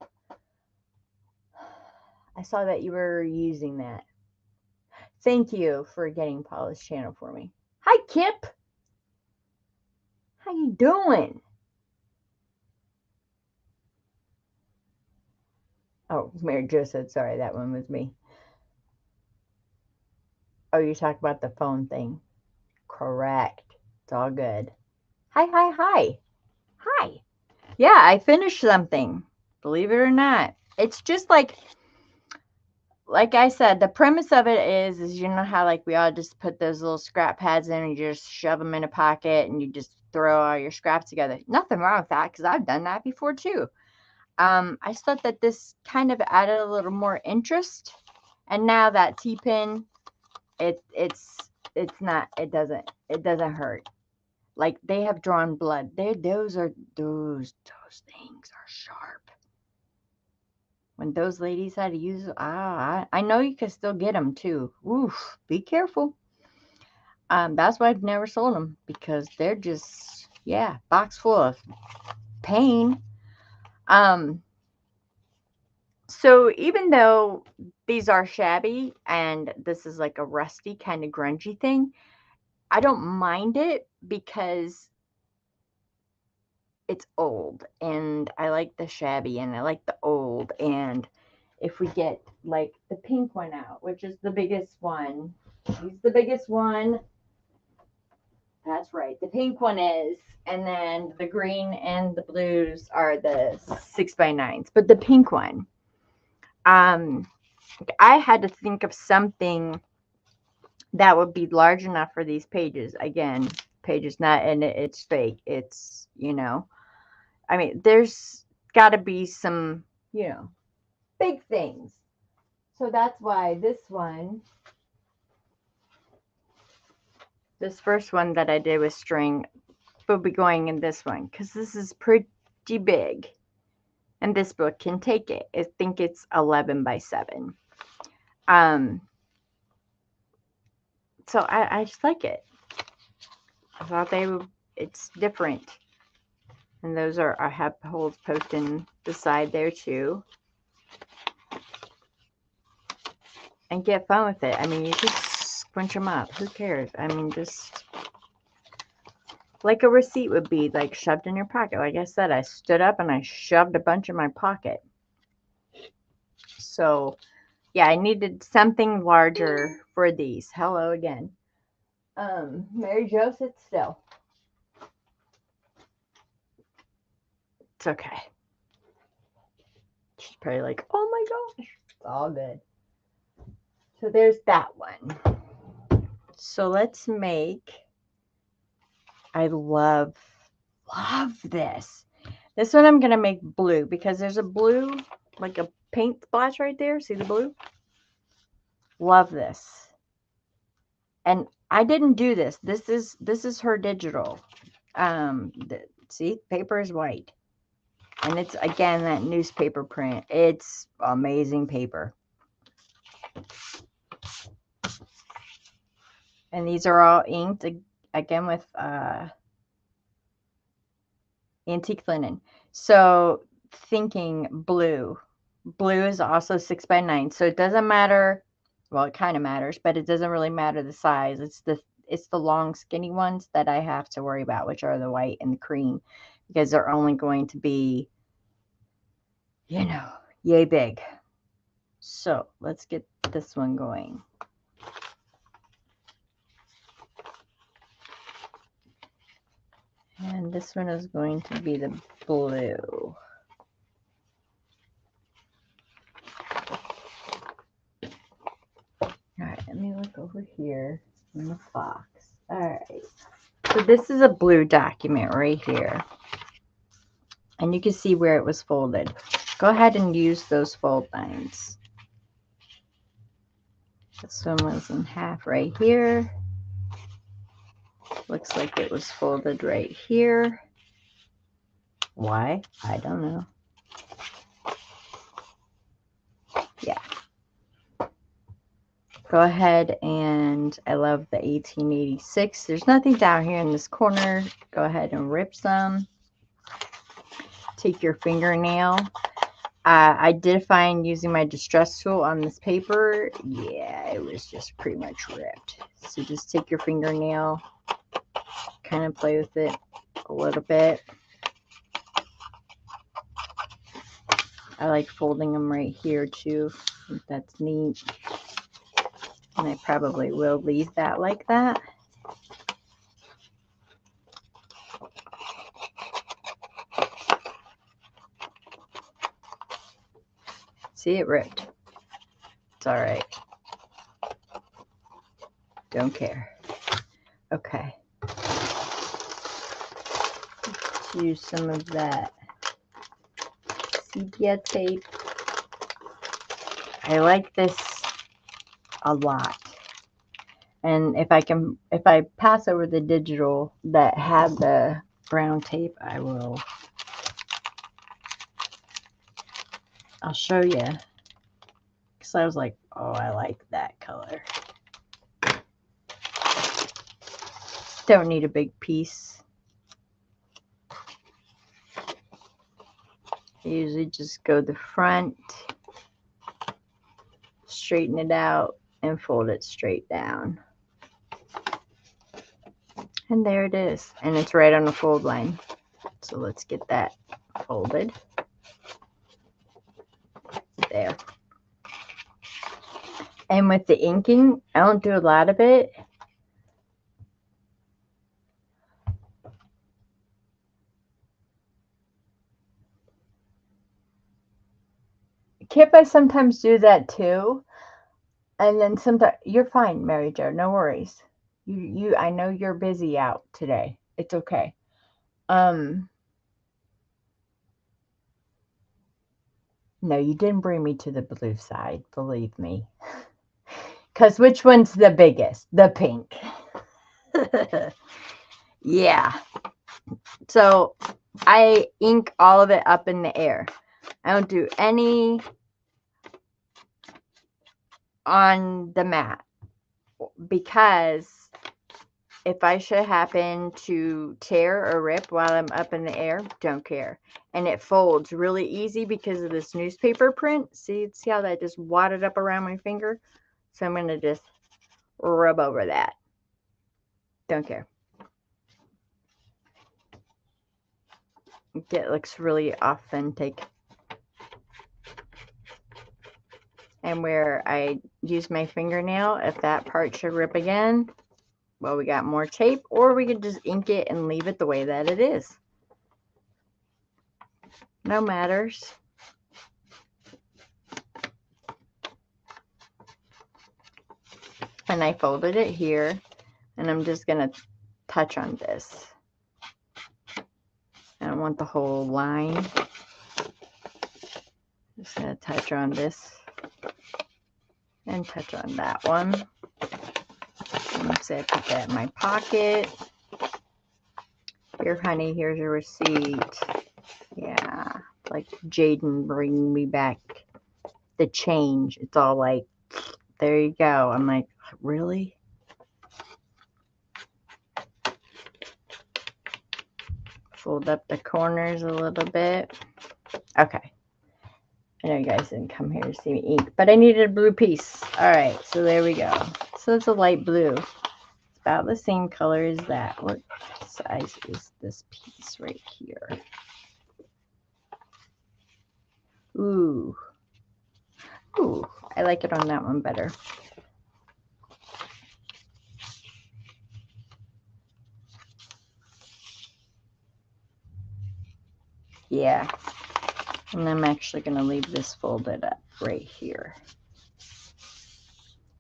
I saw that you were using that. Thank you for getting Paula's channel for me. Hi, Kip. How you doing? Oh, Mary Jo said, sorry, that one was me. Oh, you talk about the phone thing. Correct. It's all good. Hi, hi, hi. Hi. Yeah, I finished something. Believe it or not. It's just like I said, the premise of it is you know how like we all just put those little scrap pads in and you just shove them in a pocket and you just throw all your scraps together. Nothing wrong with that because I've done that before too. I just thought that this kind of added a little more interest. And now that T-pin, it's not it doesn't hurt. Like they have drawn blood. Those things are sharp. When those ladies had to use, I know you can still get them too. Oof, be careful. That's why I've never sold them because they're just, yeah, box full of pain. So even though these are shabby and this is like a rusty kind of grungy thing, I don't mind it because it's old and I like the shabby and I like the old. And if we get like the pink one out, which is the biggest one, he's the biggest one. That's right. The pink one is, and then the green and the blues are the 6x9s. But the pink one, um, I had to think of something that would be large enough for these pages. Again, pages not, and it's fake. It's, you know, I mean, there's got to be some, you know, big things. So that's why this first one that I did with string will be going in this one because this is pretty big. And this book can take it. I think it's 11x7. So I just like it. I thought it's different. And those I have holes poked in the side there too. And get fun with it. I mean, you just squinch them up. Who cares? I mean, just like a receipt would be like shoved in your pocket. Like I said, I stood up and I shoved a bunch in my pocket. So yeah, I needed something larger for these. Hello again. Mary Jo, sit still. It's okay. She's probably like, oh my gosh. It's all good. So there's that one. So let's make, I love this. This one I'm going to make blue because there's a blue, like a paint splash right there. See the blue? Love this. And I didn't do this. This is her digital. See, paper is white. And it's, again, that newspaper print. It's amazing paper. And these are all inked, again, with antique linen. So thinking blue. Blue is also 6x9. So it doesn't matter. Well, it kind of matters, but it doesn't really matter the size. It's the long, skinny ones that I have to worry about, which are the white and the cream, because they're only going to be, you know, yay big. So let's get this one going. And this one is going to be the blue. All right, let me look over here in the box. All right. So this is a blue document right here. And you can see where it was folded. Go ahead and use those fold lines. This one was in half right here. Looks like it was folded right here. Why? I don't know. Yeah. Go ahead and I love the 1886. There's nothing down here in this corner. Go ahead and rip some. Take your fingernail. I did find using my distress tool on this paper, yeah, it was just pretty much ripped. So just take your fingernail, kind of play with it a little bit. I like folding them right here too. I think that's neat. And I probably will leave that like that. See, it ripped. It's all right. Don't care. Okay. Let's use some of that sepia tape. I like this a lot. And if I pass over the digital that had the brown tape, I'll show you. Because I was like, oh, I like that color. Don't need a big piece. I usually just go the front, straighten it out, and fold it straight down. And there it is. And it's right on the fold line. So let's get that folded. There. And with the inking, I don't do a lot of it. Kip, I sometimes do that too. And then sometimes, you're fine, Mary Jo, no worries. I know you're busy out today. It's okay. No, you didn't bring me to the blue side, believe me. Because which one's the biggest? The pink. Yeah. So I ink all of it up in the air. I don't do any on the mat because if I should happen to tear or rip while I'm up in the air, don't care. And it folds really easy because of this newspaper print. See how that just wadded up around my finger? So I'm going to just rub over that. Don't care. It looks really authentic. And where I use my fingernail, if that part should rip again, well, we got more tape, or we could just ink it and leave it the way that it is. No matters. And I folded it here, and I'm just going to touch on this. I don't want the whole line. Just going to touch on this and touch on that one. And let's say I put that in my pocket. Here, honey, here's your receipt. Yeah, like Jaden bringing me back the change. It's all like, there you go. I'm like, really? Fold up the corners a little bit. Okay. I know you guys didn't come here to see me ink, but I needed a blue piece. All right, so there we go. So it's a light blue. It's about the same color as that. What size is this piece right here? Ooh. Ooh, I like it on that one better. Yeah. And I'm actually going to leave this folded up right here.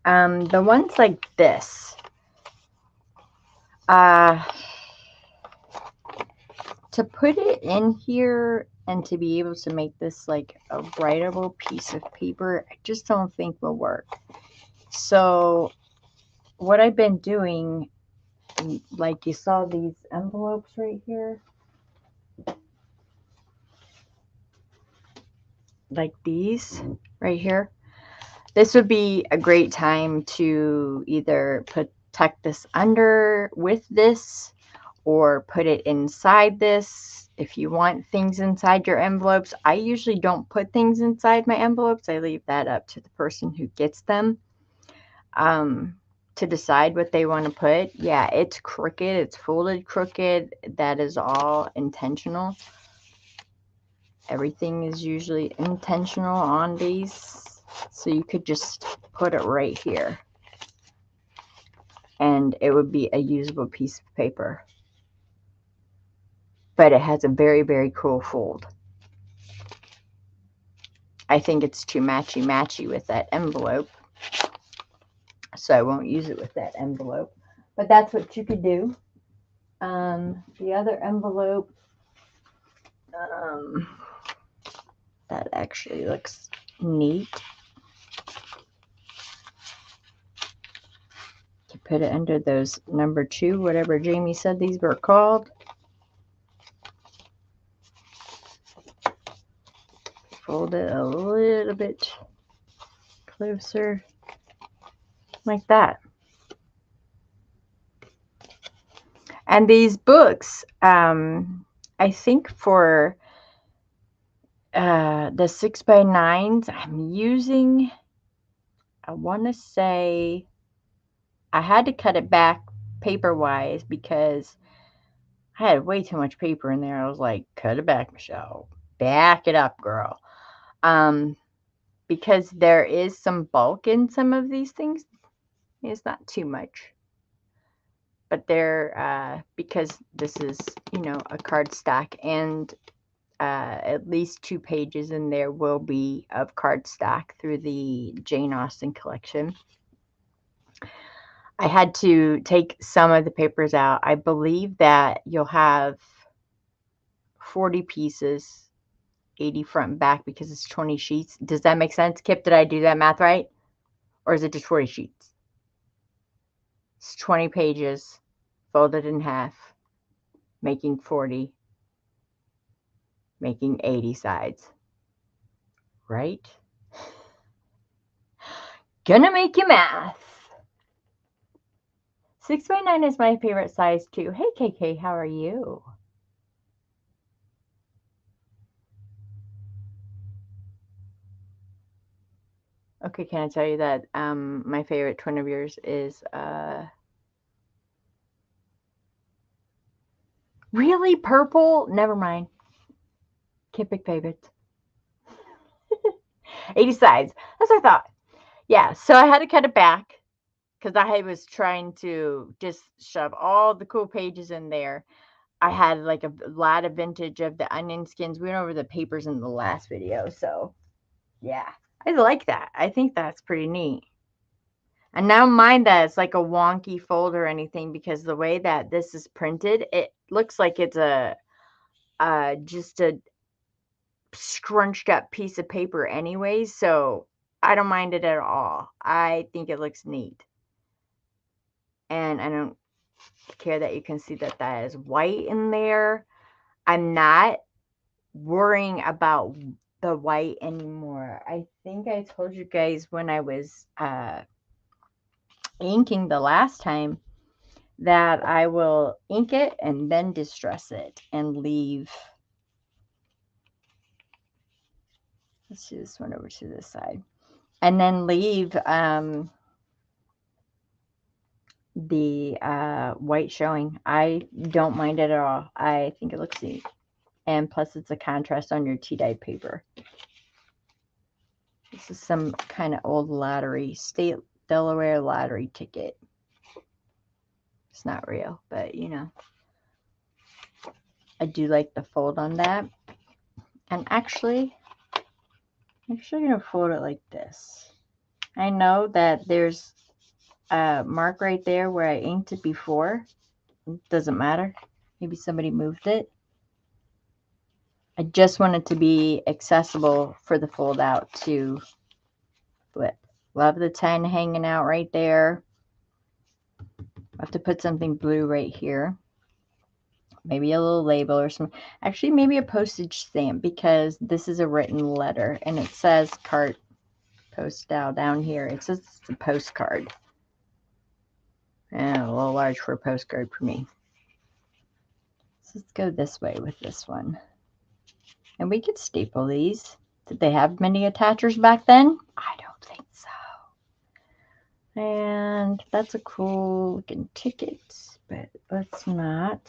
The ones like this, to put it in here and to be able to make this like a writable piece of paper, I just don't think will work. So what I've been doing, like you saw these envelopes right here, like these right here. This would be a great time to either tuck this under with this or put it inside this. If you want things inside your envelopes, I usually don't put things inside my envelopes. I leave that up to the person who gets them to decide what they want to put. Yeah, it's crooked. It's folded crooked. That is all intentional. Everything is usually intentional on these. So you could just put it right here. And it would be a usable piece of paper. But it has a very, very cool fold. I think it's too matchy-matchy with that envelope. So I won't use it with that envelope. But that's what you could do. The other envelope, that actually looks neat. You put it under those number 2, whatever Jamie said these were called. Fold it a little bit closer, like that. And these books, I think for the 6x9s, I'm using, I want to say, I had to cut it back paper-wise because I had way too much paper in there. I was like, cut it back, Michelle. Back it up, girl. Because there is some bulk in some of these things. It's not too much. But they're, because this is, a card stack, and at least 2 pages in there will be of cardstock through the Jane Austen collection. I had to take some of the papers out. I believe that you'll have 40 pieces, 80 front and back, because it's 20 sheets. Does that make sense, Kip? Did I do that math right? Or is it just 40 sheets? It's 20 pages folded in half, making 40, making 80 sides. Right? Gonna make you math. 6x9 is my favorite size too. Hey, KK, how are you? Okay, can I tell you that my favorite twin of yours is really purple? Never mind. Can't pick favorites. 80 sides. That's what I thought. Yeah, so I had to cut it back because I was trying to just shove all the cool pages in there. I had like a lot of vintage of the onion skins. We went over the papers in the last video, so yeah. I like that. I think that's pretty neat. And now mind that it's like a wonky fold or anything, because the way that this is printed, it looks like it's just a scrunched up piece of paper anyway. So I don't mind it at all. I think it looks neat. And I don't care that you can see that that is white in there. I'm not worrying about the white anymore. I think I told you guys when I was inking the last time that I will ink it and then distress it and leave. Let's do this one over to this side. And then leave the white showing. I don't mind it at all. I think it looks neat. And plus it's a contrast on your tea-dyed paper. This is some kind of old lottery, state Delaware lottery ticket. It's not real, but I do like the fold on that. And actually, I'm actually going to fold it like this. I know that there's a mark right there where I inked it before. It doesn't matter. Maybe somebody moved it. I just want it to be accessible for the fold out to flip. Love the 10 hanging out right there. I have to put something blue right here. Maybe a little label or some. Actually, maybe a postage stamp, because this is a written letter and it says cart postal down here. It says it's a postcard. A little large for a postcard for me. So let's go this way with this one. And we could staple these. Did they have many attachers back then? I don't think so. And that's a cool looking ticket, but let's not.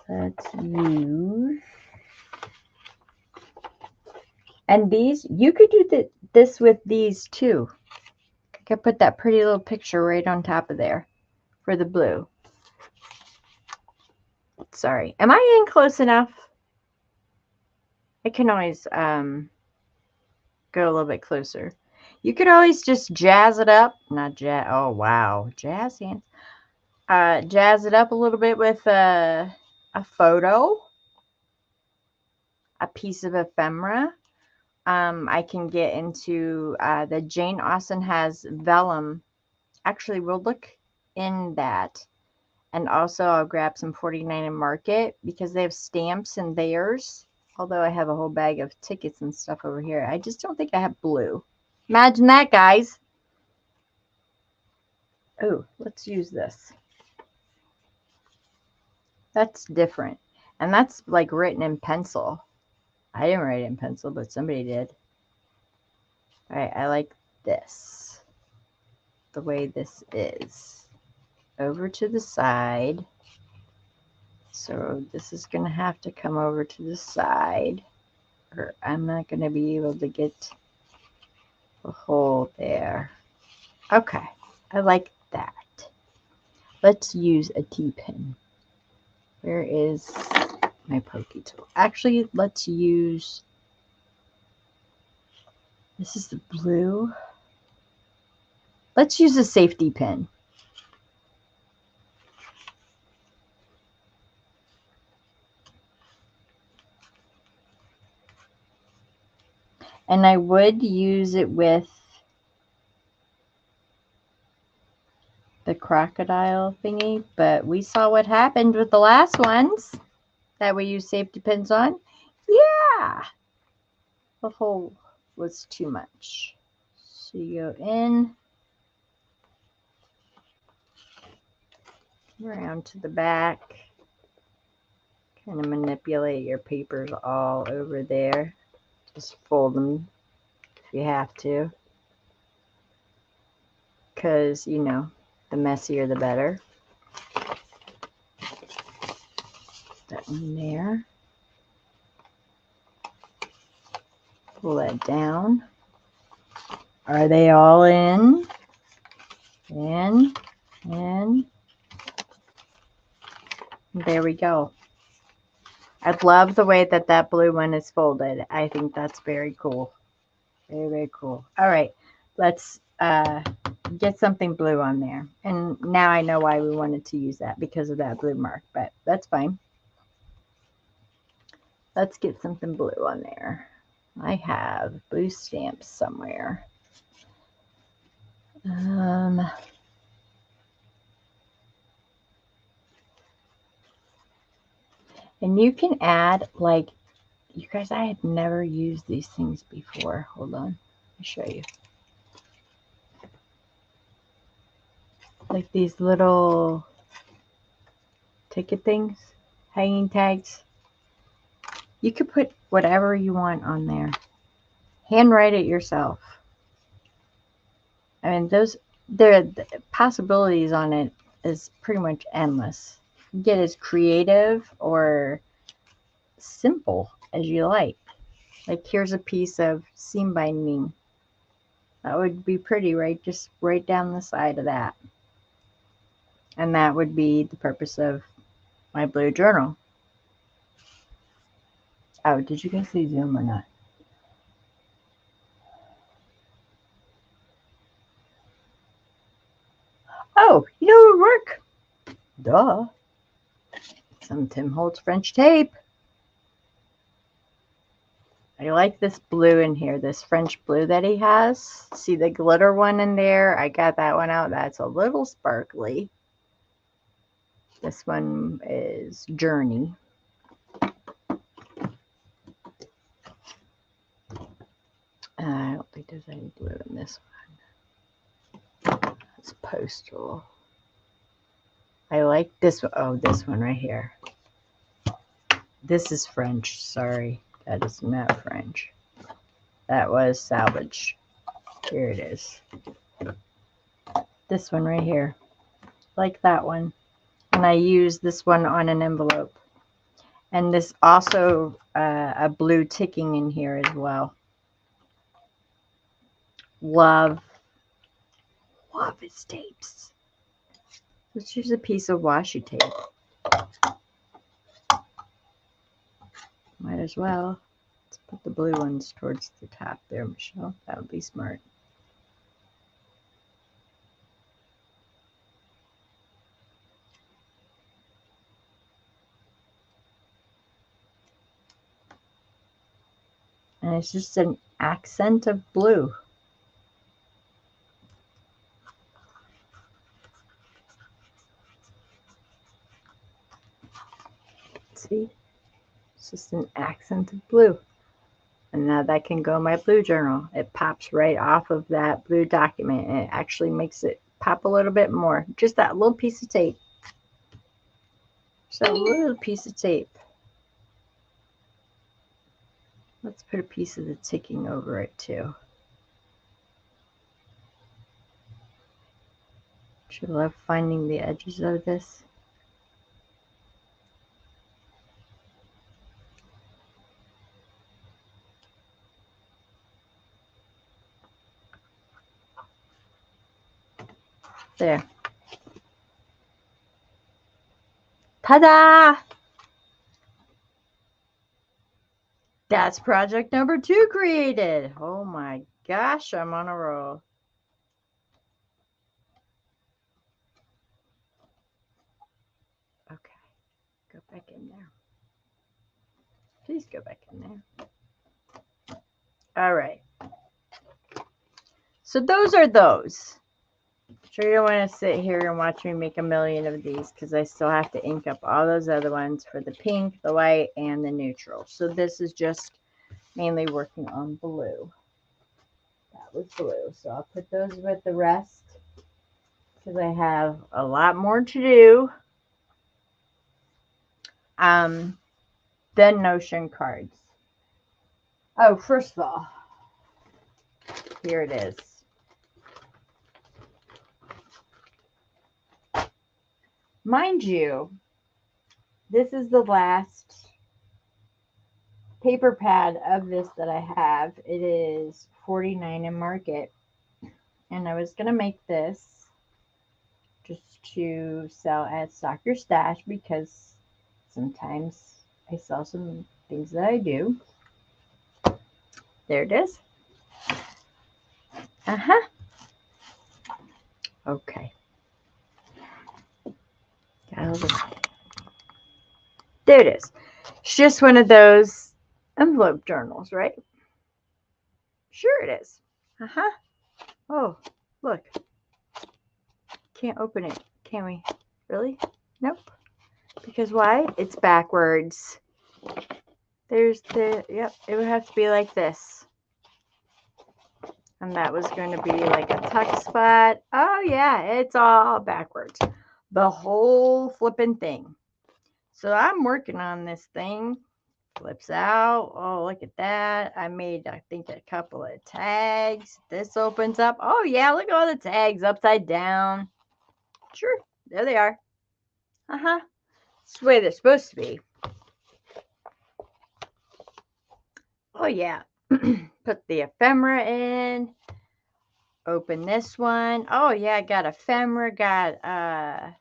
Let's use, and these, you could do this with these too. I could put that pretty little picture right on top of there for the blue. Sorry, am I in close enough? I can always go a little bit closer. You could always just jazz it up. Not jazz. Oh, wow. Jazz hands. Jazz it up a little bit with a photo, a piece of ephemera. I can get into the Jane Austen has vellum. Actually, we'll look in that. And also, I'll grab some 49 and Market because they have stamps in theirs. Although I have a whole bag of tickets and stuff over here. I just don't think I have blue. Imagine that, guys. Oh, let's use this. That's different. And that's like written in pencil. I didn't write it in pencil, but somebody did. All right, I like this. The way this is. Over to the side. So this is going to have to come over to the side. Or I'm not going to be able to get the hole there. Okay, I like that. Let's use a T-pin. Where is my pokey tool? Actually, let's use, this is the blue. Let's use a safety pin. And I would use it with the crocodile thingy, but we saw what happened with the last ones that we used safety pins on. Yeah, the hole was too much. So you go in, around to the back, kind of manipulate your papers all over there. Just fold them if you have to, because, you know, the messier the better. That one there. Pull that down. Are they all in? In. There we go. I love the way that that blue one is folded. I think that's very cool. Very, very cool. All right, let's get something blue on there. And now I know why we wanted to use that, because of that blue mark, but that's fine. Let's get something blue on there. I have blue stamps somewhere. And you can add, like, you guys, I have never used these things before. Hold on, let me show you. Like these little ticket things, hanging tags. You could put whatever you want on there. Handwrite it yourself. I mean, the possibilities on it is pretty much endless. Get as creative or simple as you like. Like, here's a piece of seam binding. That would be pretty, right? Just right down the side of that. And that would be the purpose of my blue journal. Oh, did you guys see Zoom or not? Oh, you know it would work. Duh. Some Tim Holtz French tape. I like this blue in here, this French blue that he has. See the glitter one in there? I got that one out. That's a little sparkly. This one is Journey. I don't think there's any blue in this one. It's Postal. I like this one. Oh, this one right here. This is French. Sorry. That is not French. That was salvage. Here it is. This one right here. Like that one. And I use this one on an envelope. And this also a blue ticking in here as well. Love his tapes. Let's use a piece of washi tape. Might as well. Let's put the blue ones towards the top there, Michelle. That would be smart. And it's just an accent of blue. See? It's just an accent of blue. And now that can go in my blue journal. It pops right off of that blue document. And it actually makes it pop a little bit more. Just that little piece of tape. Just that little piece of tape. Let's put a piece of the ticking over it too. Don't you love finding the edges of this? There. Ta-da! That's project number 2 created. Oh my gosh, I'm on a roll. Okay, go back in there. Please go back in there. All right. So those are those. Sure, you don't want to sit here and watch me make a million of these because I still have to ink up all those other ones for the pink, the white, and the neutral. So this is just mainly working on blue. That was blue. So I'll put those with the rest because I have a lot more to do. The Notion cards. Oh, first of all, here it is. Mind you, this is the last paper pad of this that I have. It is $49 in market. And I was going to make this just to sell at Stock Your Stash because sometimes I sell some things that I do. There it is. Okay. There it is. It's just one of those envelope journals, right? Sure it is. Oh, look. Can't open it, can we? Really? Nope. Because why? It's backwards. There's the, yep, it would have to be like this. And that was going to be like a tuck spot. Oh, yeah, it's all backwards. The whole flipping thing. So I'm working on this thing. Flips out. Oh, look at that. I made, I think, a couple of tags. This opens up. Oh, yeah, look at all the tags upside down. Sure, there they are. It's the way they're supposed to be. Oh, yeah. Put the ephemera in. Open this one. Oh, yeah, I got ephemera. Got,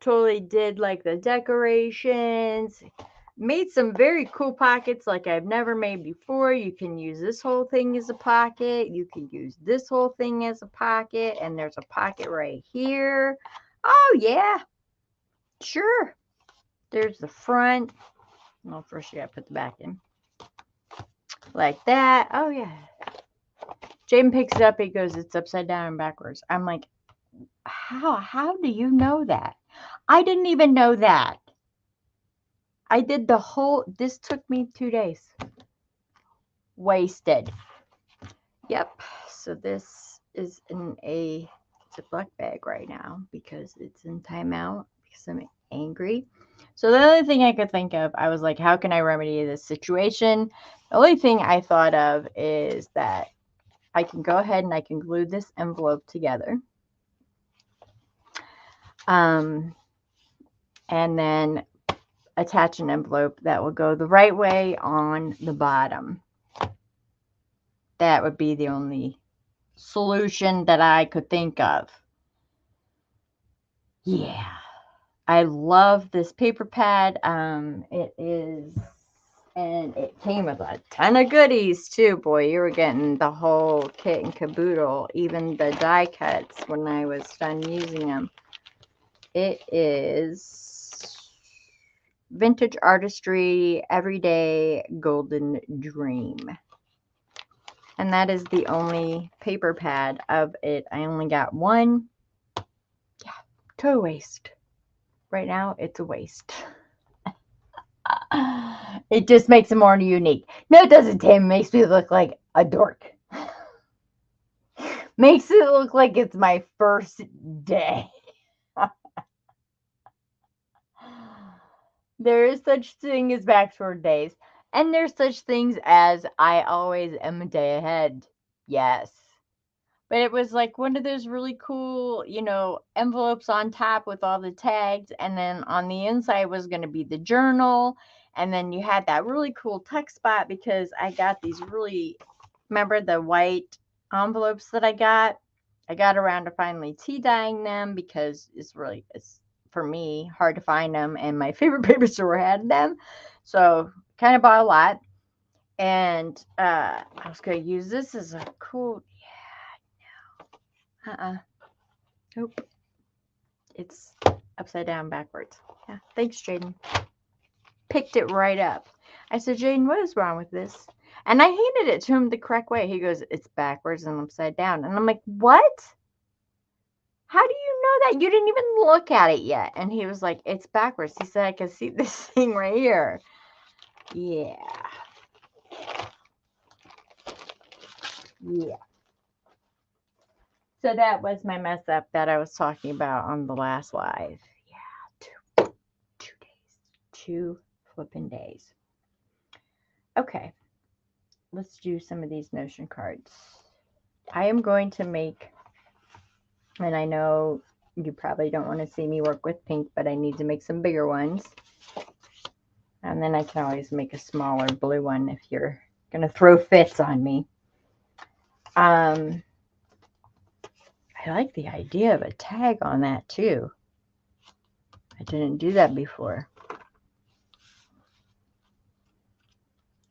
totally did like the decorations. Made some very cool pockets like I've never made before. You can use this whole thing as a pocket. You can use this whole thing as a pocket. And there's a pocket right here. Oh, yeah. Sure. There's the front. Well, first you got to put the back in. Like that. Oh, yeah. Jaden picks it up. He goes, it's upside down and backwards. I'm like, how do you know that? I didn't even know that. I did the whole, this took me 2 days. Wasted. Yep. So this is in a Ziploc bag right now because it's in timeout because I'm angry. So the only thing I could think of, I was like, how can I remedy this situation? The only thing I thought of is that I can go ahead and I can glue this envelope together. And then attach an envelope that will go the right way on the bottom. That would be the only solution that I could think of. Yeah. I love this paper pad. It is, and it came with a ton of goodies too. Boy, you were getting the whole kit and caboodle, even the die cuts when I was done using them. It is Vintage Artistry Everyday Golden Dream. And that is the only paper pad of it. I only got one. Yeah, total waste. Right now, it's a waste. It just makes it more unique. No, it doesn't, Tim. It makes me look like a dork. Makes it look like it's my first day. There is such thing as backward days. And there's such things as I always am a day ahead. Yes. But it was like one of those really cool, envelopes on top with all the tags. And then on the inside was going to be the journal. And then you had that really cool text spot because I got these really, remember the white envelopes that I got? I got around to finally tea dyeing them because it's for me, hard to find them. And my favorite paper store had them. So kind of bought a lot. And I was going to use this as a cool... Nope. It's upside down backwards. Yeah. Thanks, Jaden. Picked it right up. I said, Jaden, what is wrong with this? And I handed it to him the correct way. He goes, it's backwards and upside down. And I'm like, what? How do you know that? You didn't even look at it yet. And he was like, it's backwards. He said, I can see this thing right here. Yeah. Yeah. So that was my mess up that I was talking about on the last live. Yeah, 2 days. 2 flipping days. Okay, let's do some of these Notion cards. I am going to make, and I know you probably don't want to see me work with pink, but I need to make some bigger ones. And then I can always make a smaller blue one if you're going to throw fits on me. I like the idea of a tag on that too. I didn't do that before.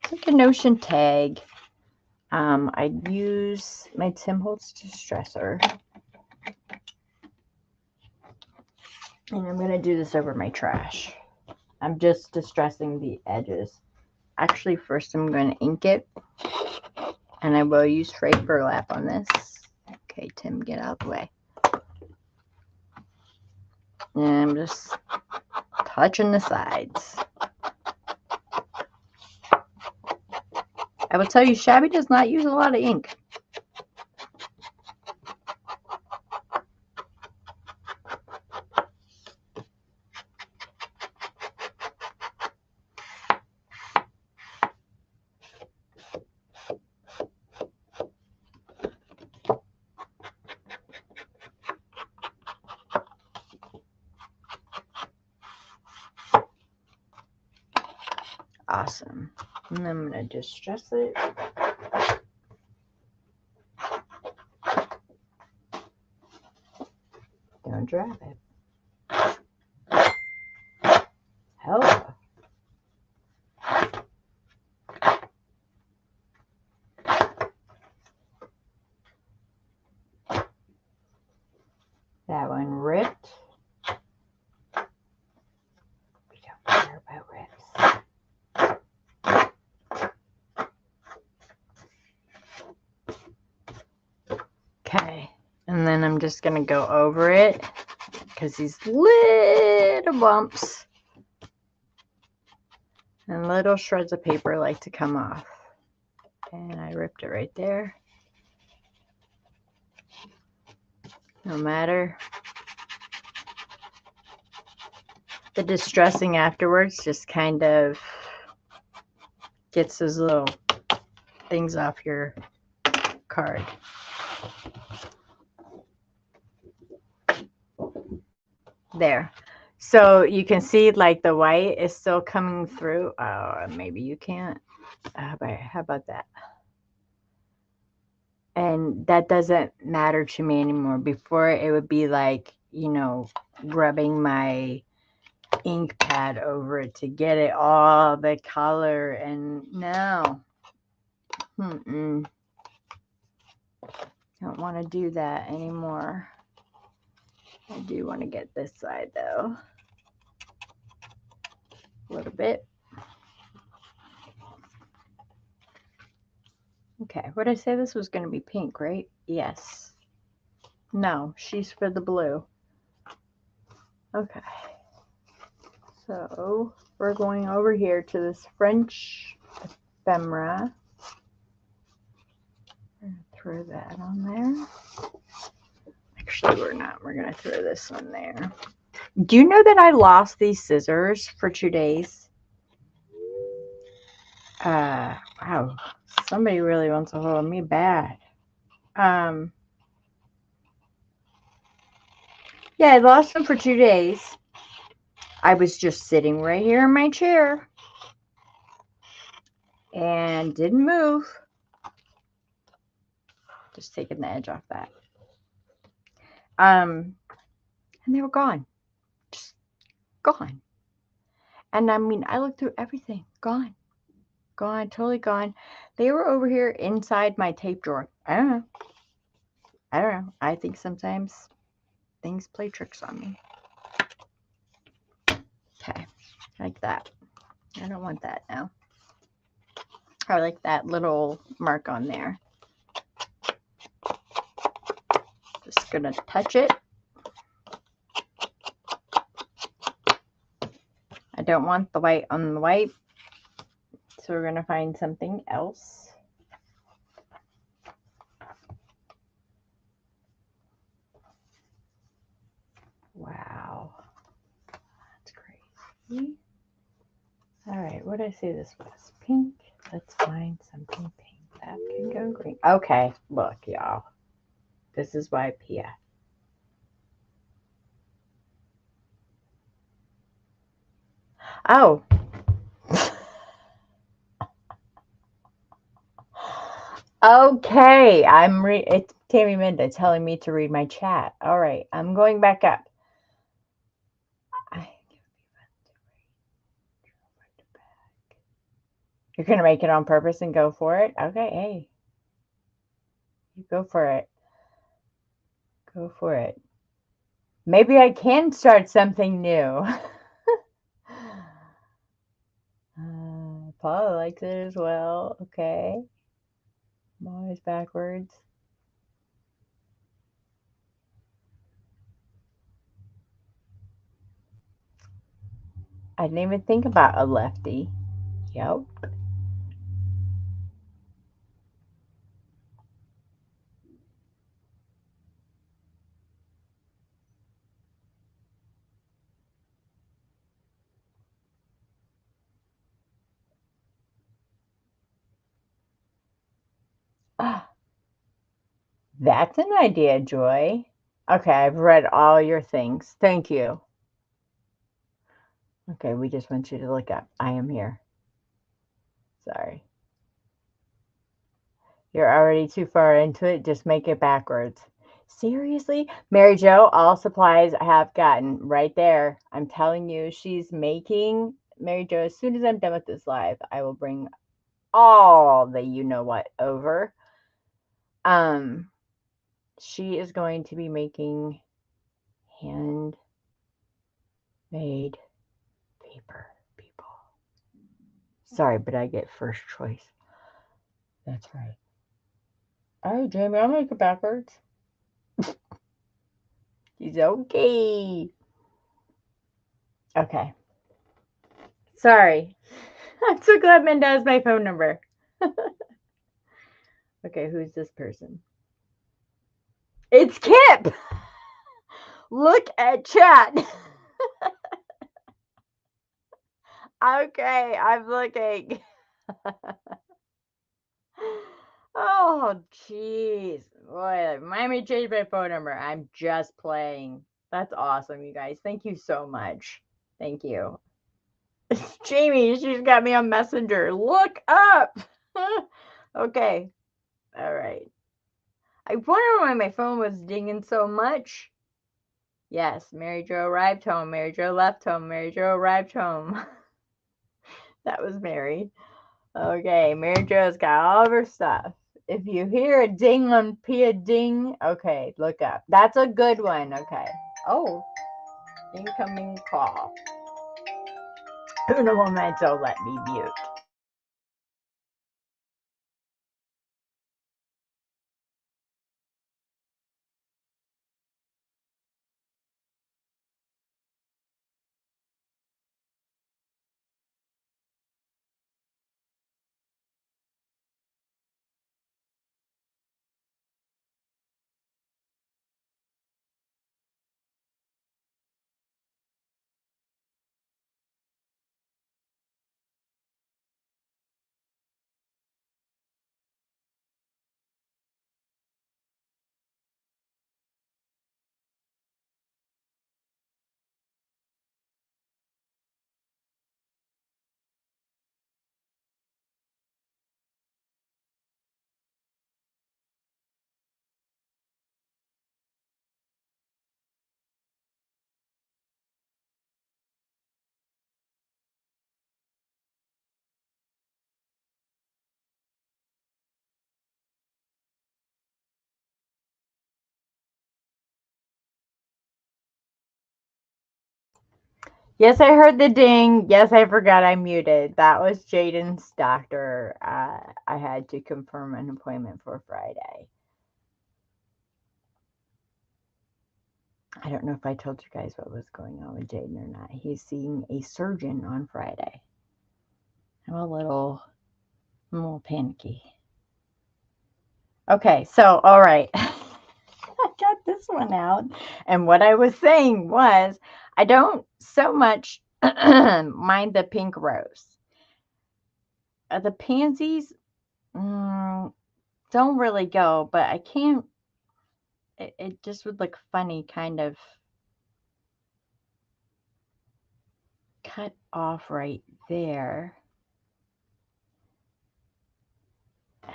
It's like a Notion tag. I use my Tim Holtz distressor. And I'm going to do this over my trash. I'm just distressing the edges. Actually, first I'm going to ink it. And I will use frayed burlap on this. Okay, Tim, get out of the way. And I'm just touching the sides. I will tell you, Shabby does not use a lot of ink. Awesome. And I'm going to distress it. Don't drop it. Hell. That one ripped. We don't care about rips. Okay, and then I'm just going to go over it because these little bumps and little shreds of paper like to come off. And I ripped it right there. No matter. The distressing afterwards just kind of gets those little things off your card. There. So you can see like the white is still coming through. Oh, maybe you can't. How about that? And that doesn't matter to me anymore. Before it would be like, rubbing my ink pad over it to get it all the color, and no. Don't want to do that anymore. I do want to get this side though. A little bit. Okay, what did I say? This was going to be pink, right? Yes. No, she's for the blue. Okay. So we're going over here to this French ephemera. We're going to throw that on there. Actually, we're not. We're going to throw this one there. Do you know that I lost these scissors for 2 days? Wow. Somebody really wants to hold me bad. Yeah, I lost them for 2 days. I was just sitting right here in my chair and didn't move. Just taking the edge off that. And they were gone. Just gone. And I mean, I looked through everything. Gone. Gone. Totally gone. They were over here inside my tape drawer. I don't know. I think sometimes things play tricks on me. Okay. Like that. I don't want that now. I like that little mark on there. Just gonna touch it. I don't want the white on the white, so we're gonna find something else. Wow, that's crazy. All right, what did I say this was? Pink. Let's find something pink that can go green. Okay, look, y'all. This is why Pia. Oh. Okay, it's Tammy Minda telling me to read my chat. All right, I'm going back up. You're gonna make it on purpose and go for it? Okay, hey. You go for it. Go for it. Maybe I can start something new. Paula likes it as well. Okay. I'm always backwards. I didn't even think about a lefty. Yep. Ah, that's an idea, Joy. Okay, I've read all your things. Thank you. Okay, we just want you to look up. I am here. Sorry. You're already too far into it. Just make it backwards. Seriously? Mary Jo, all supplies I have gotten right there. I'm telling you, she's making Mary Jo. As soon as I'm done with this live, I will bring all the you know what over. She is going to be making handmade paper, people. Sorry, but I get first choice. That's right. All right, Jamie, I'll make it backwards. She's okay. Okay. Sorry. I'm so glad Minda has my phone number. Okay, who's this person? It's Kip. Look at chat. Okay, I'm looking. Oh, jeez. Boy, remind me to change my phone number. I'm just playing. That's awesome, you guys. Thank you so much. Thank you. Jamie, she's got me on Messenger. Look up. Okay. All right. I wonder why my phone was dinging so much. Yes, Mary Jo arrived home. Mary Jo left home. Mary Jo arrived home. That was Mary. Okay, Mary Jo's got all of her stuff. If you hear a ding on Pia Ding, okay, look up. That's a good one. Okay. Oh, incoming call. Uno momento, let me mute. Yes, I heard the ding. Yes, I forgot I muted. That was Jaden's doctor. I had to confirm an appointment for Friday. I don't know if I told you guys what was going on with Jaden or not. He's seeing a surgeon on Friday. I'm a little panicky. Okay, so all right. I got this one out. And what I was saying was, I don't so much mind the pink rose. The pansies don't really go, but I can't, it just would look funny kind of cut off right there.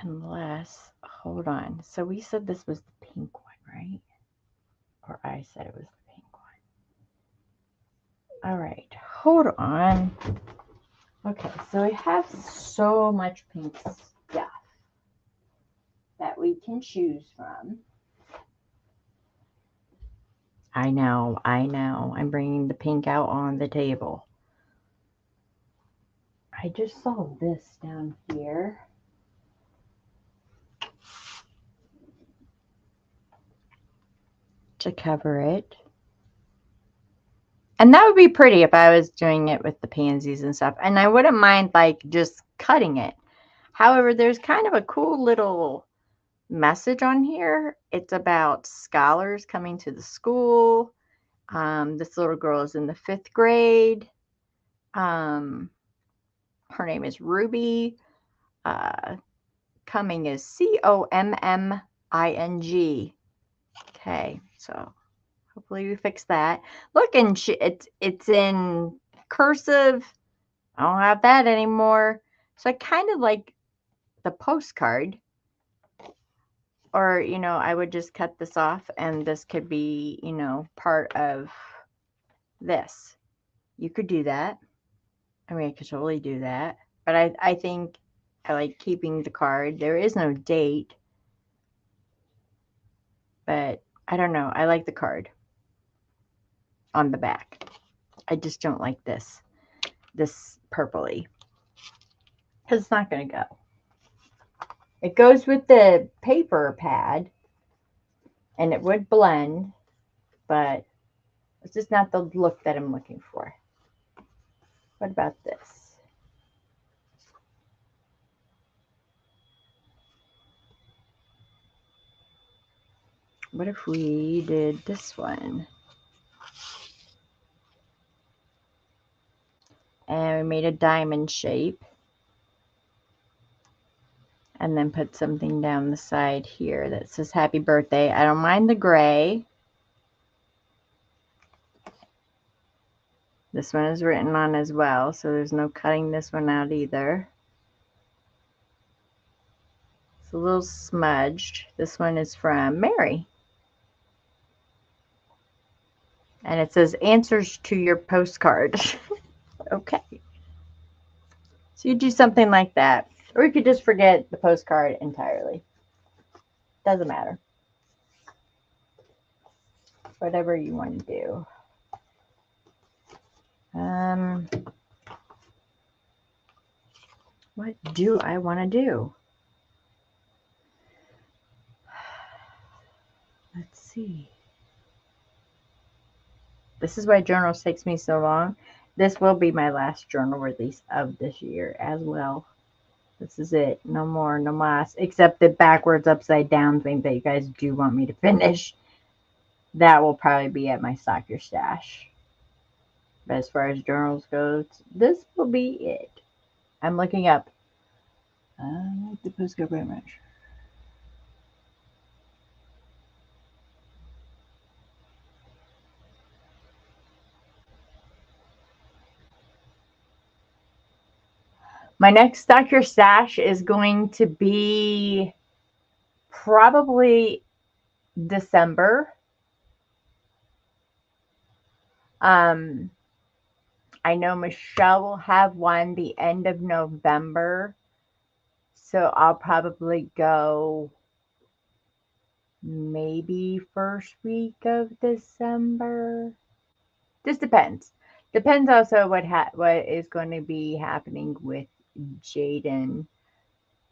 Unless, hold on. So we said this was the pink one, right? Or I said it was the pink one. All right, hold on. Okay, so we have so much pink stuff that we can choose from. I know. I'm bringing the pink out on the table. I just saw this down here. To cover it. And that would be pretty if I was doing it with the pansies and stuff. And I wouldn't mind like just cutting it. However, there's kind of a cool little message on here. It's about scholars coming to the school. This little girl is in the 5th grade. Her name is Ruby. Coming is Comming. Okay, so hopefully we fix that. Look, and it's in cursive. I don't have that anymore. So I kind of like the postcard. Or, I would just cut this off and this could be, part of this. You could do that. I mean, I could totally do that. But I think I like keeping the card. There is no date. But I don't know. I like the card on the back. I just don't like this purpley. Because it's not going to go. It goes with the paper pad. And it would blend. But it's just not the look that I'm looking for. What about this? What if we did this one? And we made a diamond shape. And then put something down the side here that says happy birthday. I don't mind the gray. This one is written on as well, so there's no cutting this one out either. It's a little smudged. This one is from Mary. And it says answers to your postcard. Okay. So you do something like that. Or you could just forget the postcard entirely. Doesn't matter. Whatever you want to do. What do I want to do? Let's see. This is why journals takes me so long. This will be my last journal release of this year as well. This is it. No more, no más. Except the backwards, upside down thing that you guys do want me to finish. That will probably be at my Stock Your Stash. But as far as journals goes, this will be it. I'm looking up. I like the postcard very much. My next Stock Your Stash is going to be probably December. I know Michelle will have one the end of November. So I'll probably go maybe first week of December. Just depends. Depends also what is going to be happening with Jaden.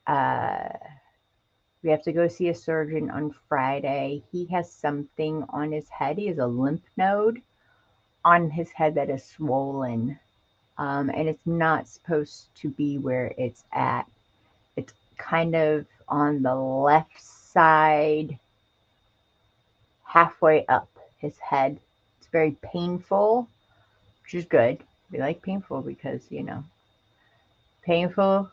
We have to go see a surgeon on Friday. He has something on his head. He has a lymph node on his head that is swollen. And it's not supposed to be where it's at. It's kind of on the left side, halfway up his head. It's very painful, which is good. We like painful because, painful.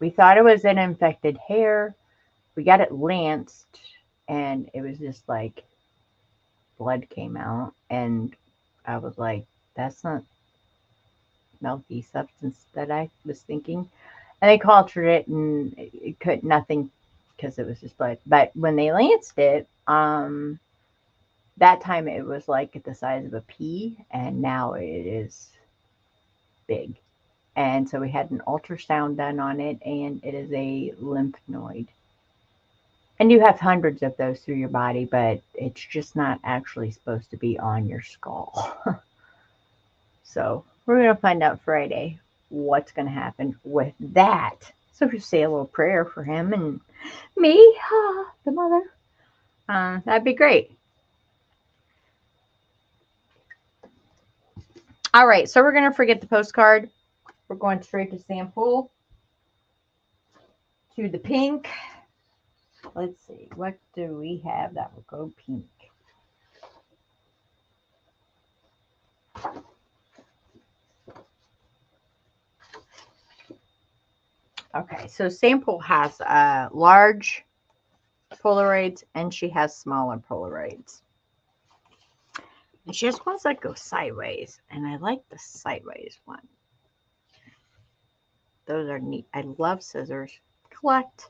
We thought it was an infected hair. We got it lanced, and it was just like blood came out. And I was like, that's not milky substance that I was thinking. And they cultured it, and it could nothing because it was just blood. But when they lanced it, that time it was like the size of a pea, and now it is big. And so we had an ultrasound done on it, and it is a lymph node. And you have hundreds of those through your body, but it's just not actually supposed to be on your skull. So we're going to find out Friday what's going to happen with that. So we say a little prayer for him and me, the mother. That'd be great. All right, so we're going to forget the postcard. We're going straight to sample. To the pink. Let's see, what do we have that will go pink? Okay, so sample has large Polaroids and she has smaller Polaroids. And she has ones that go sideways, and I like the sideways one. Those are neat. I love scissors. Collect.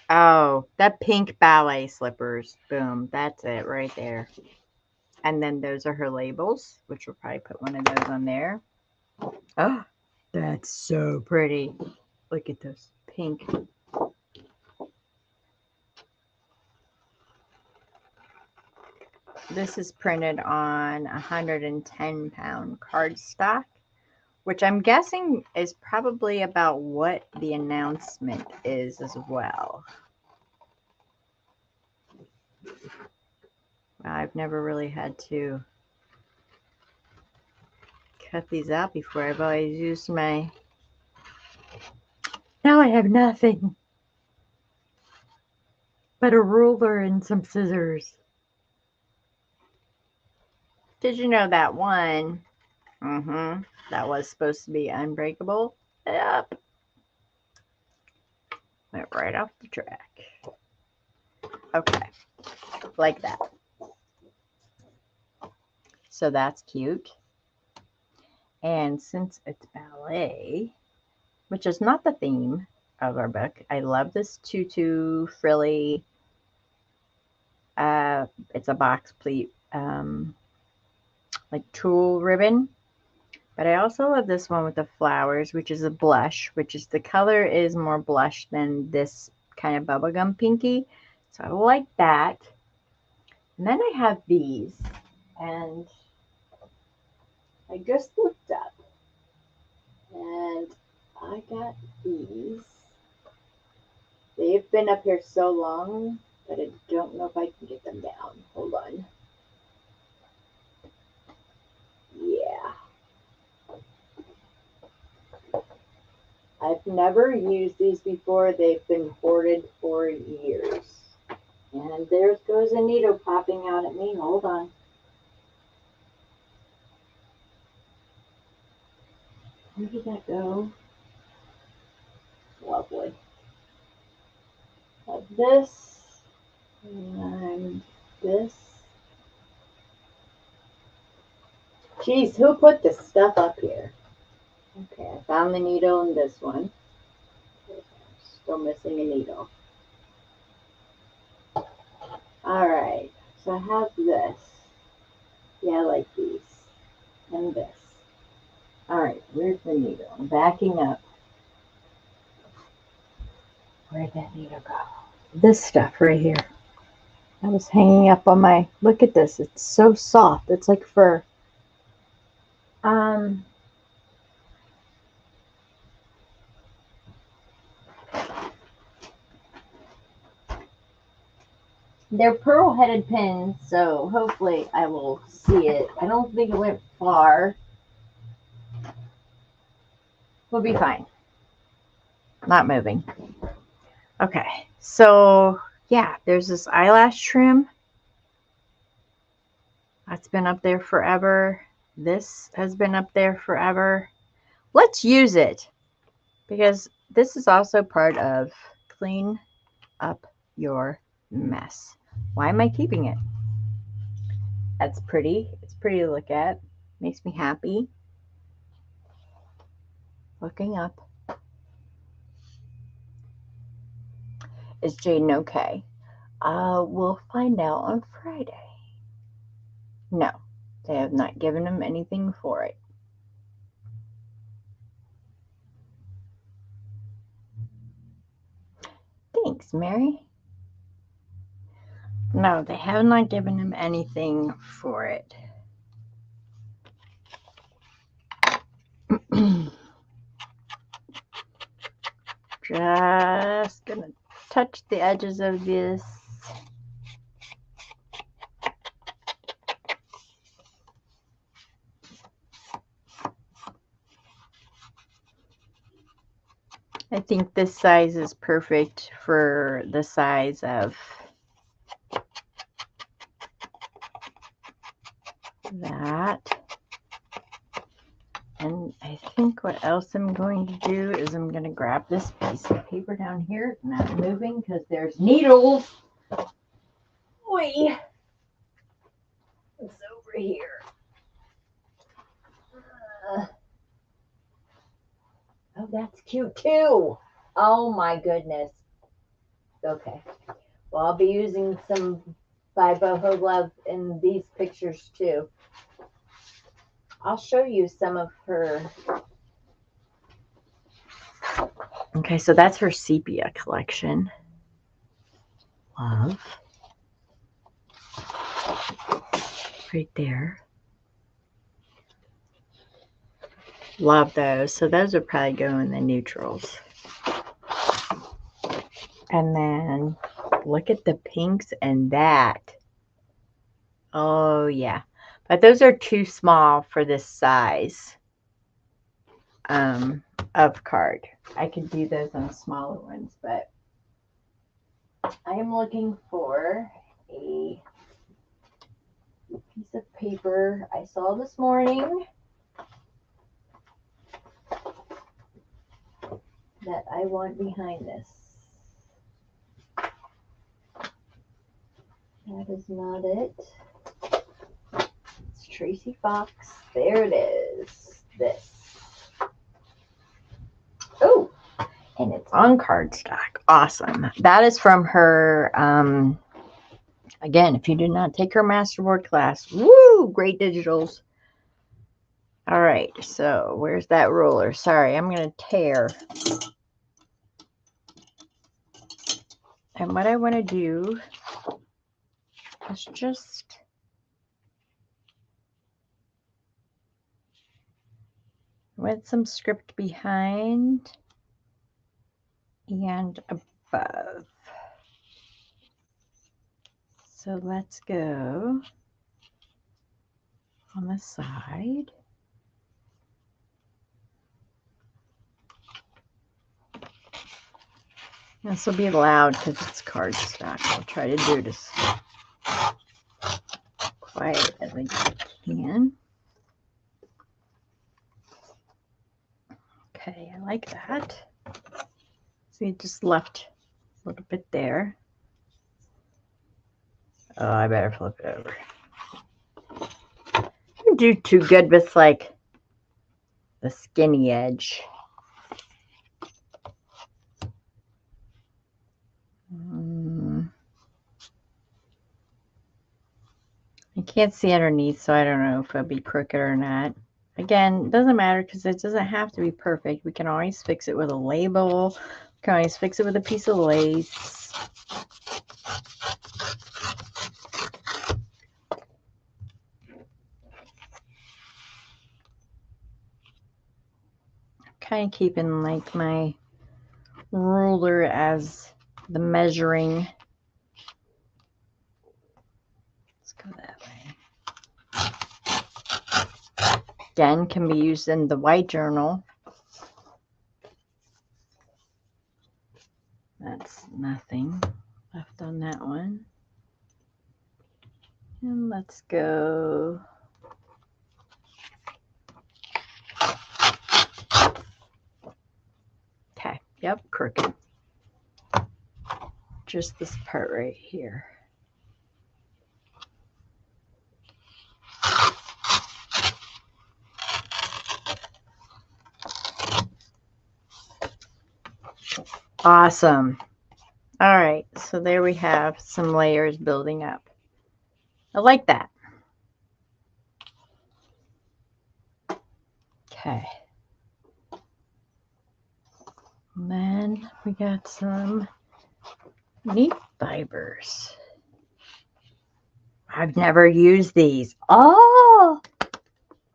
Oh, that pink ballet slippers. Boom. That's it right there. And then those are her labels, which we'll probably put one of those on there. Oh, that's so pretty. Look at those pink. This is printed on 110-pound cardstock, which I'm guessing is probably about what the announcement is as well. I've never really had to cut these out before. I've always used my... Now I have nothing but a ruler and some scissors. Did you know that one? That was supposed to be unbreakable. Yep. Went right off the track. Okay. like that. So that's cute. And since it's ballet, which is not the theme of our book, I love this tutu frilly. It's a box pleat, like tulle ribbon. But I also love this one with the flowers, which is a blush, which is the color is more blush than this kind of bubblegum pinky. So I like that. And then I have these, and I just looked up, and I got these. They've been up here so long that I don't know if I can get them down. Hold on. Yeah. I've never used these before. They've been hoarded for years. And there goes a needle popping out at me. Hold on. Where did that go? Lovely. Have this and this. Geez, who put this stuff up here? Okay, I found the needle in this one. Still missing a needle. Alright, so I have this. Yeah, I like these. And this. Alright, where's the needle? I'm backing up. Where'd that needle go? This stuff right here. I was hanging up on my, look at this. It's so soft. It's like fur. They're pearl-headed pins, so hopefully I will see it. I don't think it went far. We'll be fine. Not moving. Okay, so yeah, there's this eyelash trim. That's been up there forever. This has been up there forever. Let's use it because this is also part of clean up your mess. Why am I keeping it? That's pretty. It's pretty to look at. Makes me happy. Looking up. Is Jaden okay? We'll find out on Friday. No, they have not given him anything for it. Thanks, Mary. No, they have not given him anything for it. Just gonna touch the edges of this. I think this size is perfect for the size of that. And I think what else I'm going to do is I'm going to grab this piece of paper down here, not moving because there's needles. Oi! It's over here. Oh, that's cute too. Oh my goodness. Okay. Well, I'll be using some by Boho Love in these pictures too. I'll show you some of her. Okay, so that's her sepia collection. Love. Right there. Love those. So those would probably go in the neutrals. And then look at the pinks and that. Oh, yeah. But those are too small for this size of card. I could do those on smaller ones, but I am looking for a piece of paper I saw this morning that I want behind this. That is not it. It's Tracy Fox. There it is. This. Oh, and it's on cardstock. Awesome. That is from her, again, if you did not take her masterboard class, woo, great digitals. All right, so where's that ruler? Sorry, I'm going to tear. And what I want to do is just with some script behind and above. So let's go on the side. This will be loud because it's cardstock. I'll try to do this quiet as I can. Okay, I like that. See, it just left a little bit there. Oh, I better flip it over. I didn't do too good with like the skinny edge. I can't see underneath, so I don't know if it'll be crooked or not. Again, it doesn't matter because it doesn't have to be perfect. We can always fix it with a label. We can always fix it with a piece of lace. Kind of keeping like my ruler as the measuring. Let's go that way. Again, can be used in the white journal. That's nothing left on that one. And let's go. Okay, yep, crooked. Just this part right here. Awesome. All right, so there we have some layers building up. I like that. Okay. And then we got some neat fibers. I've never used these. Oh!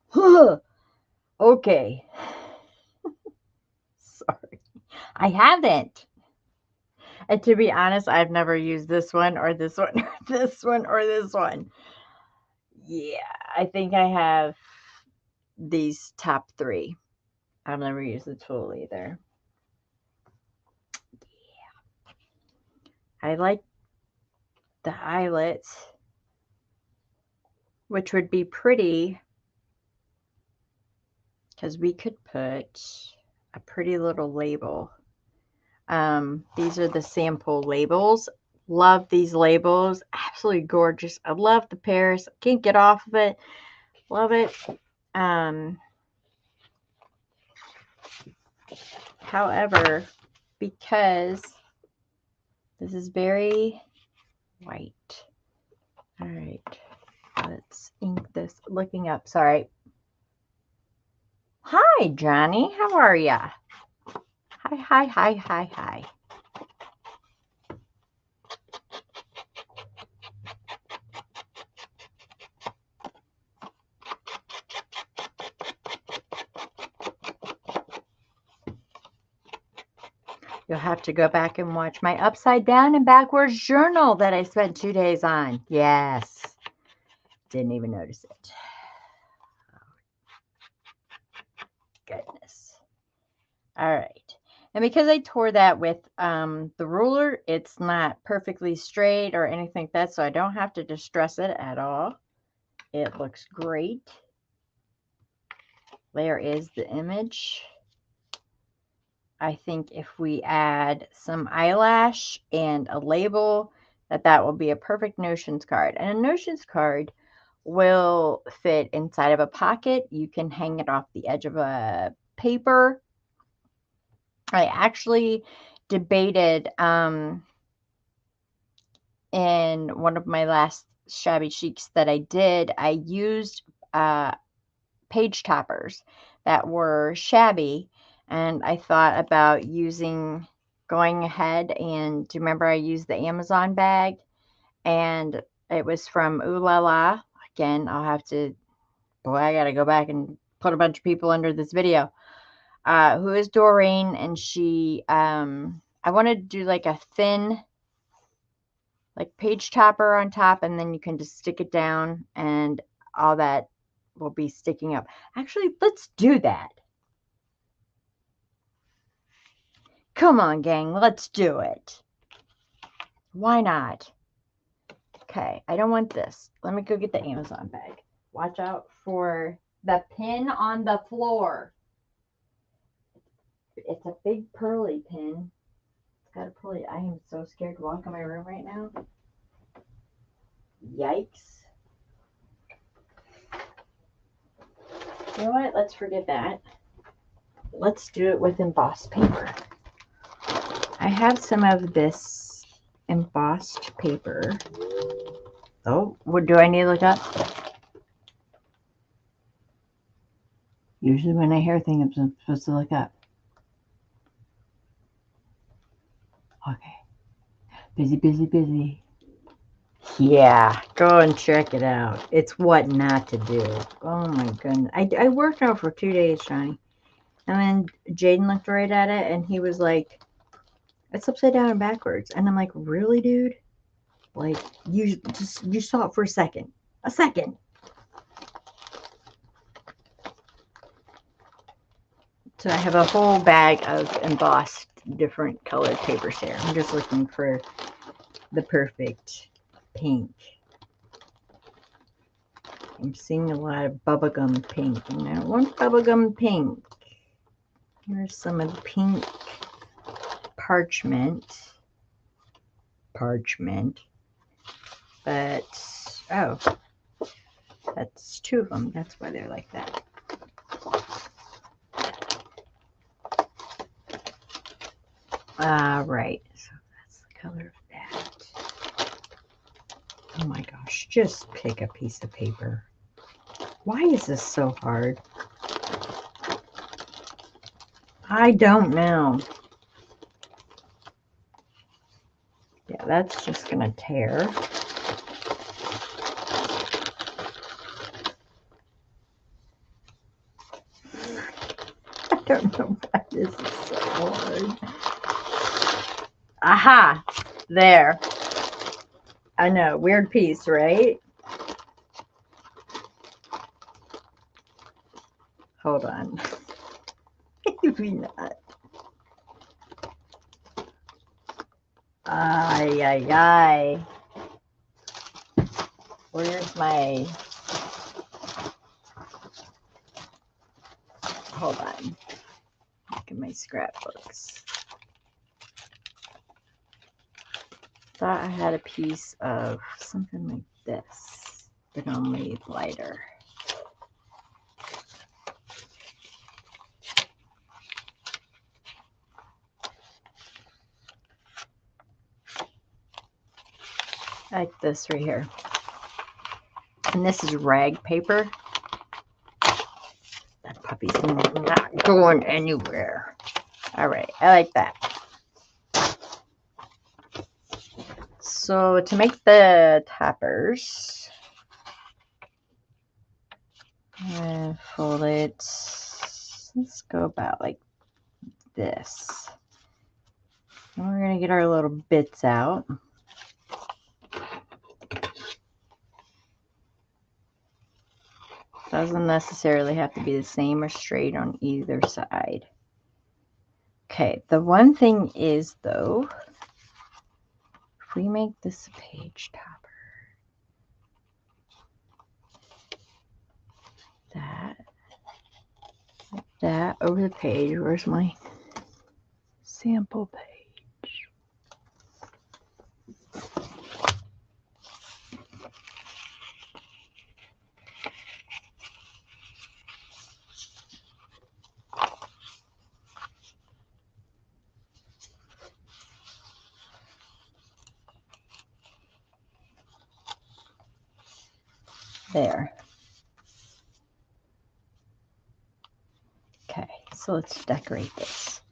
Huh. Okay. Sorry. I haven't. And to be honest, I've never used this one or this one or this one or this one. Yeah, I think I have these top three. I've never used the tool either. Yeah. I like the eyelets, which would be pretty because we could put a pretty little label. These are the sample labels. Love these labels. Absolutely gorgeous. I love the pears. Can't get off of it. Love it. However, because this is very white. All right. Let's ink this. Looking up. Sorry. Hi, Johnny. How are ya? Hi, hi, hi, hi, hi. You'll have to go back and watch my upside down and backwards journal that I spent 2 days on. Yes. Didn't even notice it. Goodness. All right. And because I tore that with the ruler, it's not perfectly straight or anything like that, so I don't have to distress it at all. It looks great. There is the image. I think if we add some eyelash and a label, that will be a perfect notions card. And a notions card will fit inside of a pocket. You can hang it off the edge of a paper. I actually debated in one of my last shabby chics that I did, I used page toppers that were shabby, and I thought about going ahead and do you remember I used the Amazon bag, and it was from Ooh La La. Again, I gotta go back and put a bunch of people under this video. Who is Doreen, and I wanted to do like a thin, like page topper on top, and then you can just stick it down and all that will be sticking up. Actually, let's do that. Come on, gang, let's do it. Why not? Okay, I don't want this. Let me go get the Amazon bag. Watch out for the pin on the floor. It's a big pearly pin. It's got a pearly. I am so scared to walk in my room right now. Yikes. You know what? Let's forget that. Let's do it with embossed paper. I have some of this embossed paper. Oh, what do I need to look up? Usually when I hear things, I'm supposed to look up. Okay. Busy, busy, busy. Yeah, go and check it out. It's what not to do. Oh my goodness. I worked out for 2 days, Johnny. And then Jaden looked right at it and he was like, it's upside down and backwards. And I'm like, really, dude? Like, you saw it for a second. A second. So I have a whole bag of embossed different colored papers here. I'm just looking for the perfect pink. I'm seeing a lot of bubblegum pink, and I want bubblegum pink. Here's some of the pink parchment. But, oh, that's 2 of them. That's why they're like that. Right. So that's the color of that. Oh my gosh, just pick a piece of paper. Why is this so hard? I don't know. Yeah, that's just going to tear. I don't know why this is so hard. Aha! There. I know, weird piece, right? Hold on. Maybe not. Ay, ay, ay. Where's my... Hold on. Look at my scrapbooks. Thought I had a piece of something like this, but only lighter. Like this right here. And this is rag paper. That puppy's not going anywhere. All right, I like that. So to make the toppers, fold it. Let's go about like this. And we're going to get our little bits out. Doesn't necessarily have to be the same or straight on either side. Okay, the one thing is though, if we make this a page topper, that over the page, where's my sample page? There. Okay, so let's decorate this.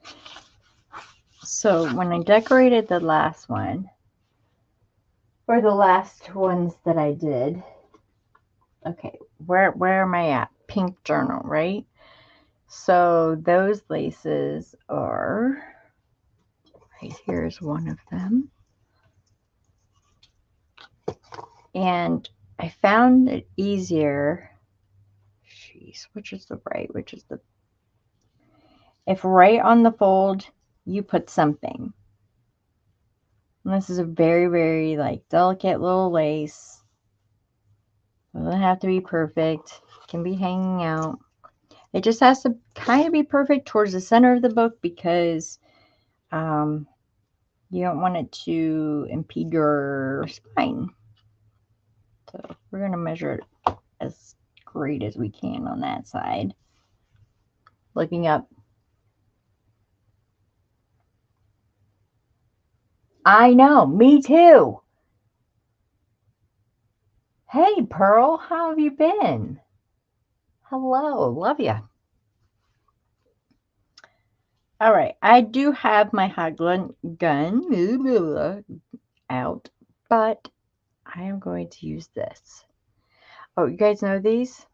So when I decorated the last one, or the last ones that I did, okay, where am I at? Pink journal, right? So those laces are, right here's one of them. And I found it easier, jeez, which is the right, which is the, if right on the fold, you put something. And this is a very, very like delicate little lace. It doesn't have to be perfect. It can be hanging out. It just has to kind of be perfect towards the center of the book because you don't want it to impede your spine. So we're going to measure it as great as we can on that side. Looking up. I know, me too. Hey, Pearl, how have you been? Hello, love ya. All right, I do have my hot gun out, but I am going to use this. Oh, you guys know these?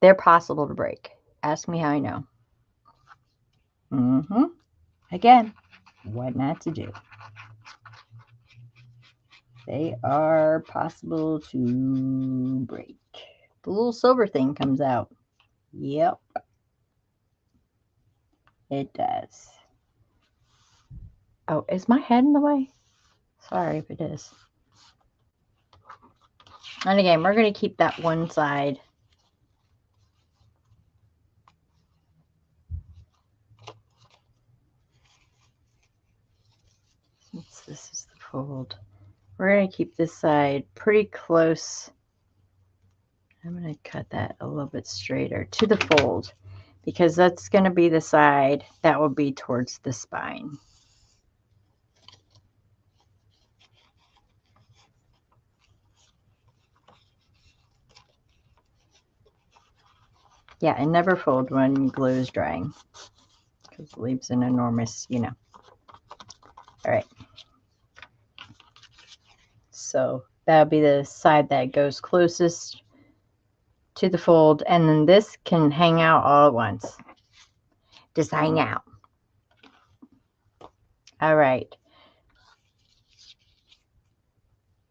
They're possible to break. Ask me how I know. Again, what not to do. They are possible to break. The little silver thing comes out. Yep, it does. Oh, is my head in the way? Sorry if it is. And again, we're going to keep that one side. Since this is the fold, we're going to keep this side pretty close. I'm going to cut that a little bit straighter to the fold because that's going to be the side that will be towards the spine. Yeah, and never fold when glue is drying because it leaves an enormous, you know. All right. So that'll be the side that goes closest to the fold. And then this can hang out all at once. Just hang out. All right.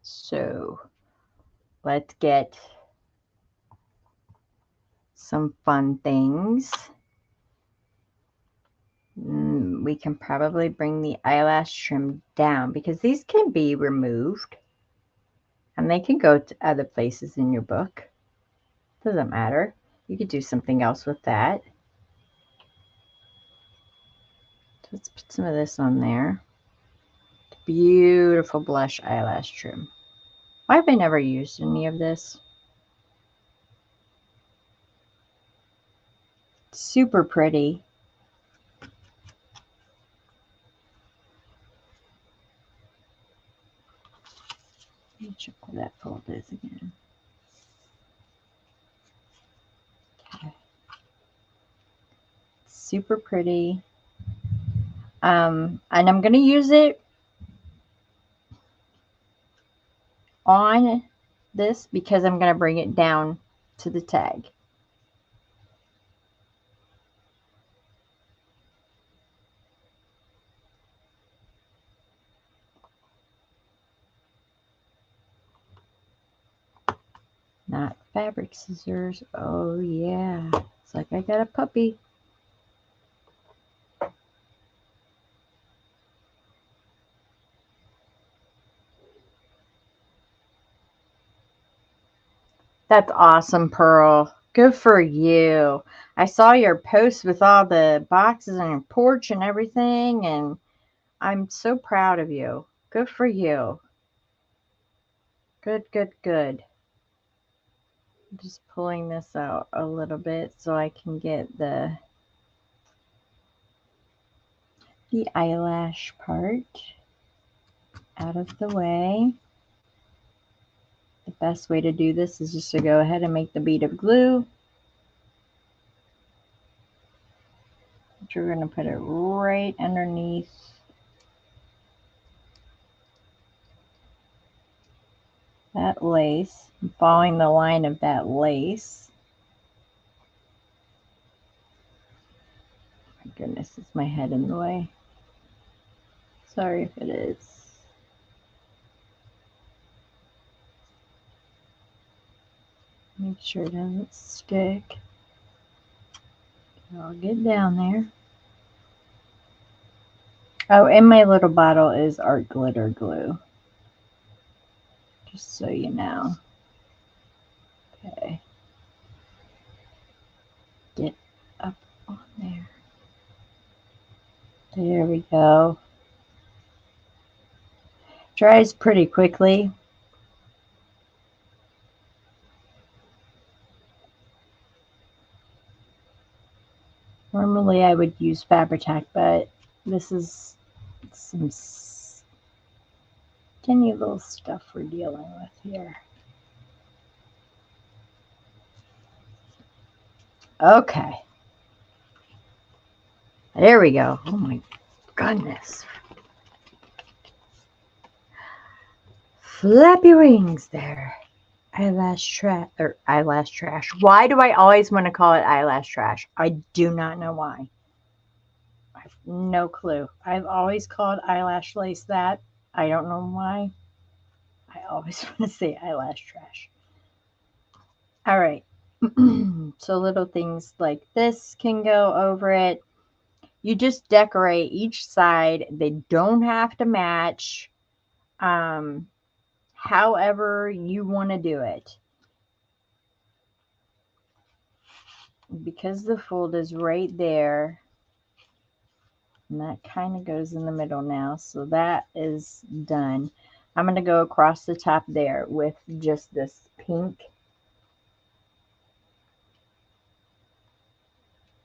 So let's get some fun things. We can probably bring the eyelash trim down because these can be removed and they can go to other places in your book. Doesn't matter. You could do something else with that. Let's put some of this on there. Beautiful blush eyelash trim. Why have I never used any of this? Super pretty. Let me check where that fold is again. Okay. Super pretty. And I'm going to use it on this because I'm going to bring it down to the tag. Not fabric scissors. Oh yeah, it's like I got a puppy. That's awesome, Pearl. Good for you. I saw your post with all the boxes on your porch and everything, and I'm so proud of you. Good for you. Good, good, good. I'm just pulling this out a little bit so I can get the eyelash part out of the way. The best way to do this is just to go ahead and make the bead of glue. Which we're going to put it right underneath that lace. I'm following the line of that lace. My goodness, is my head in the way? Sorry if it is. Make sure it doesn't stick. I'll get down there. Oh, and my little bottle is art glitter glue. Just so you know. Okay. Get up on there. There we go. Dries pretty quickly. Normally I would use Fabri-Tac, but this is some skinny little stuff we're dealing with here. Okay. There we go. Oh my goodness. Flappy wings there. Eyelash trash. Why do I always want to call it eyelash trash? I do not know why. I have no clue. I've always called eyelash lace that. I don't know why. I always want to say eyelash trash. All right. So little things like this can go over it. You just decorate each side. They don't have to match. However you want to do it. Because the fold is right there, and that kind of goes in the middle now, so that is done. I'm going to go across the top there with just this pink.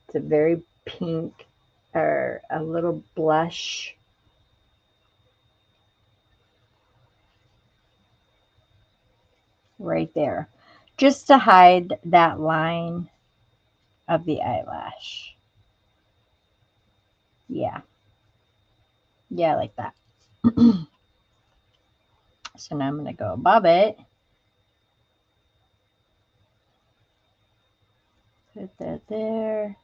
It's a very pink, or a little blush. Right there, just to hide that line of the eyelash. Yeah, like that. So now I'm going to go above it. Put that there.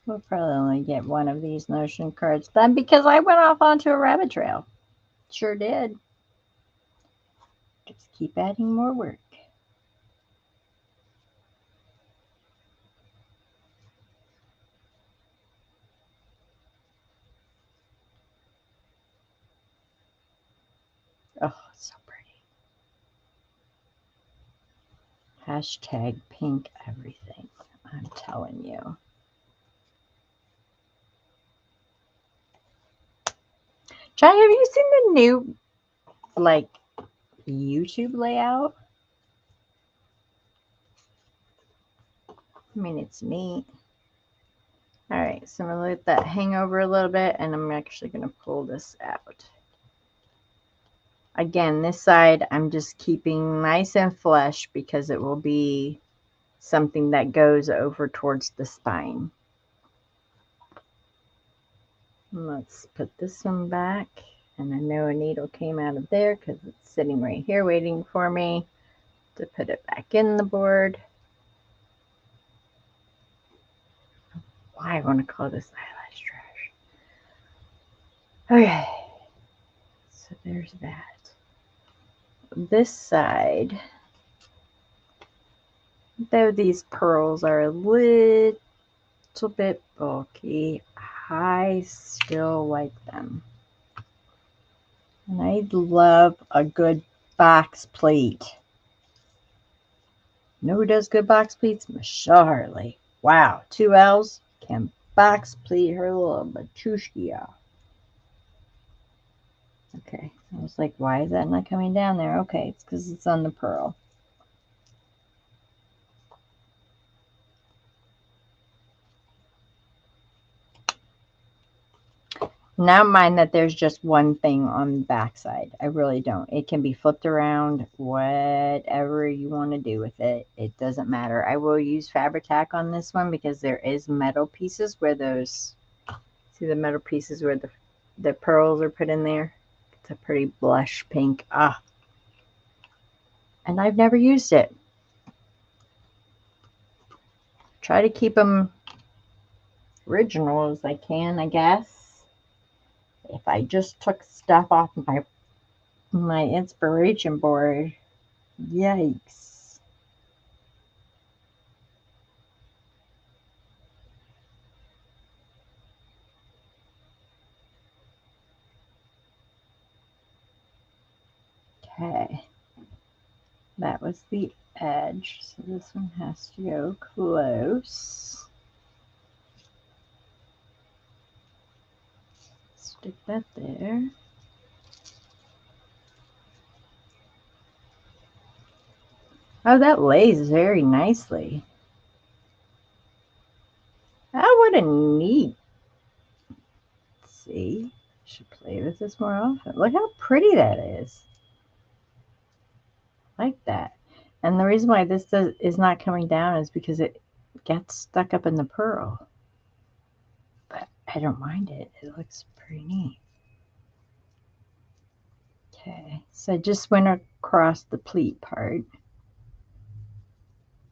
We'll probably only get one of these notion cards done because I went off onto a rabbit trail. Sure did. Just keep adding more work. Oh, it's so pretty. Hashtag pink everything. I'm telling you. Johnny, have you seen the new, like, YouTube layout? I mean, it's neat. All right, so I'm going to let that hang over a little bit, and I'm actually going to pull this out. Again, this side I'm just keeping nice and flush because it will be something that goes over towards the spine. Let's put this one back. And I know a needle came out of there because it's sitting right here waiting for me to put it back in the board. Why I want to call this eyelash trash. Okay. So there's that. This side, though these pearls are a little bit bulky, I still like them. And I love a good box pleat. You know who does good box pleats? Michelle Hartley. Wow, 2 L's can box pleat her little Machushkia. Okay, I was like, why is that not coming down there? Okay, it's because it's on the pearl. Now mind that there's just one thing on the back side. I really don't. It can be flipped around, whatever you want to do with it. It doesn't matter. I will use fabric tack on this one because there is metal pieces where those, see the metal pieces where the pearls are put in there. It's a pretty blush pink. Ah, and I've never used it. Try to keep them original as I can, I guess. If I just took stuff off my inspiration board, yikes. Okay, that was the edge, so this one has to go close. Stick that there. Oh, that lays very nicely. Oh, what a neat. See, should play with this more often. Look how pretty that is. Like that. And the reason why this is not coming down is because it gets stuck up in the pearl. But I don't mind it. It looks pretty neat. Okay, so I just went across the pleat part,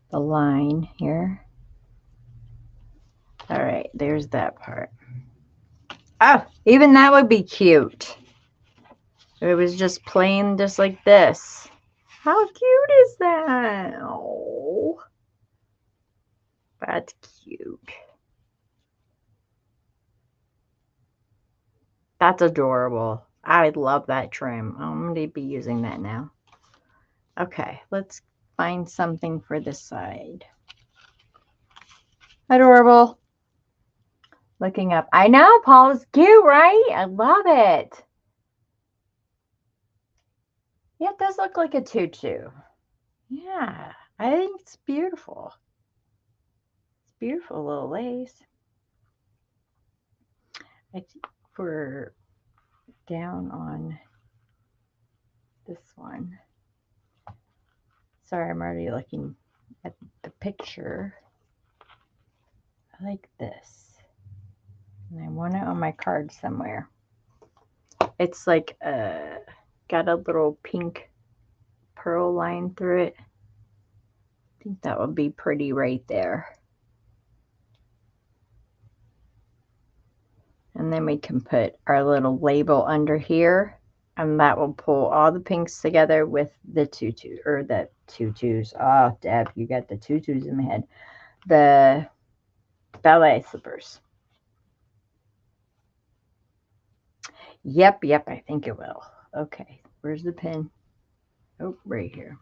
the line here. All right, there's that part. Oh, even that would be cute. It was just plain, just like this. How cute is that? Oh, that's cute. That's adorable. I love that trim. I'm going to be using that now. Okay, let's find something for this side. Adorable. Looking up. I know, Paul is cute, right? I love it. Yeah, it does look like a tutu. Yeah, I think it's beautiful. It's beautiful little lace. I think we're down on this one. Sorry, I'm already looking at the picture. I like this. And I want it on my card somewhere. It's like got a little pink pearl line through it. I think that would be pretty right there. And then we can put our little label under here, and that will pull all the pinks together with the tutu, or the tutus. Oh, Deb, you got the tutus in my head. The ballet slippers. Yep, I think it will. Okay, where's the pin? Oh, right here.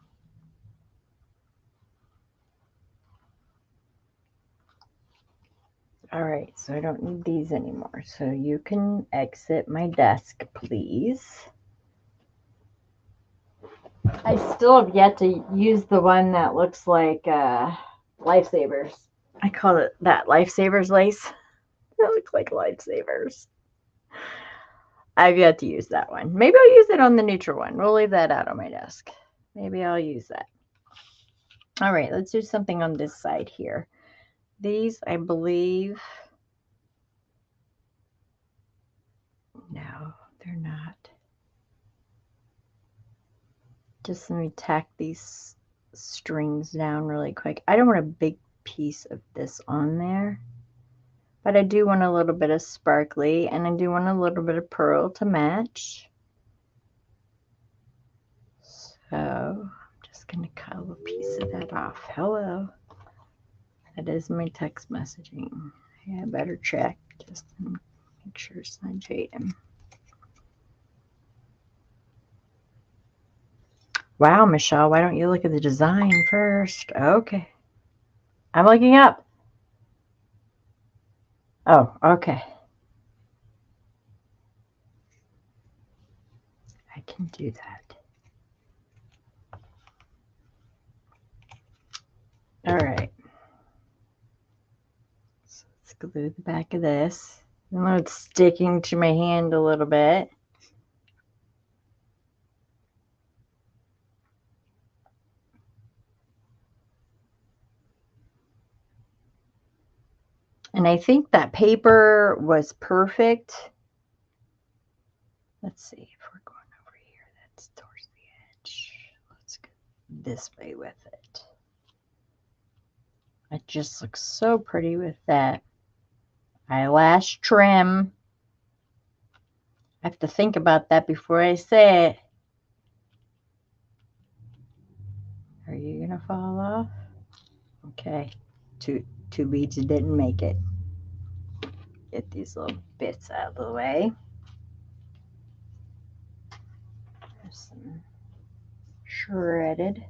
All right, so I don't need these anymore. So you can exit my desk, please. I still have yet to use the one that looks like Lifesavers. I call it that Lifesavers lace. That looks like Lifesavers. I've yet to use that one. Maybe I'll use it on the neutral one. We'll leave that out on my desk. Maybe I'll use that. All right, let's do something on this side here. These, I believe, no, they're not. Just let me tack these strings down really quick. I don't want a big piece of this on there, but I do want a little bit of sparkly, and I do want a little bit of pearl to match. So I'm just going to cut a little piece of that off. Hello. That is my text messaging. Yeah, I better check just to make sure it's not Jaden. Wow, Michelle, why don't you look at the design first? Okay. I'm looking up. Oh, okay. I can do that. All right. So let's glue the back of this. It's sticking to my hand a little bit. And I think that paper was perfect. Let's see if we're going over here. That's towards the edge. Let's go this way with it. It just looks so pretty with that eyelash trim. I have to think about that before I say it. Are you gonna fall off? Okay, two beads didn't make it. Get these little bits out of the way. There's some shredded.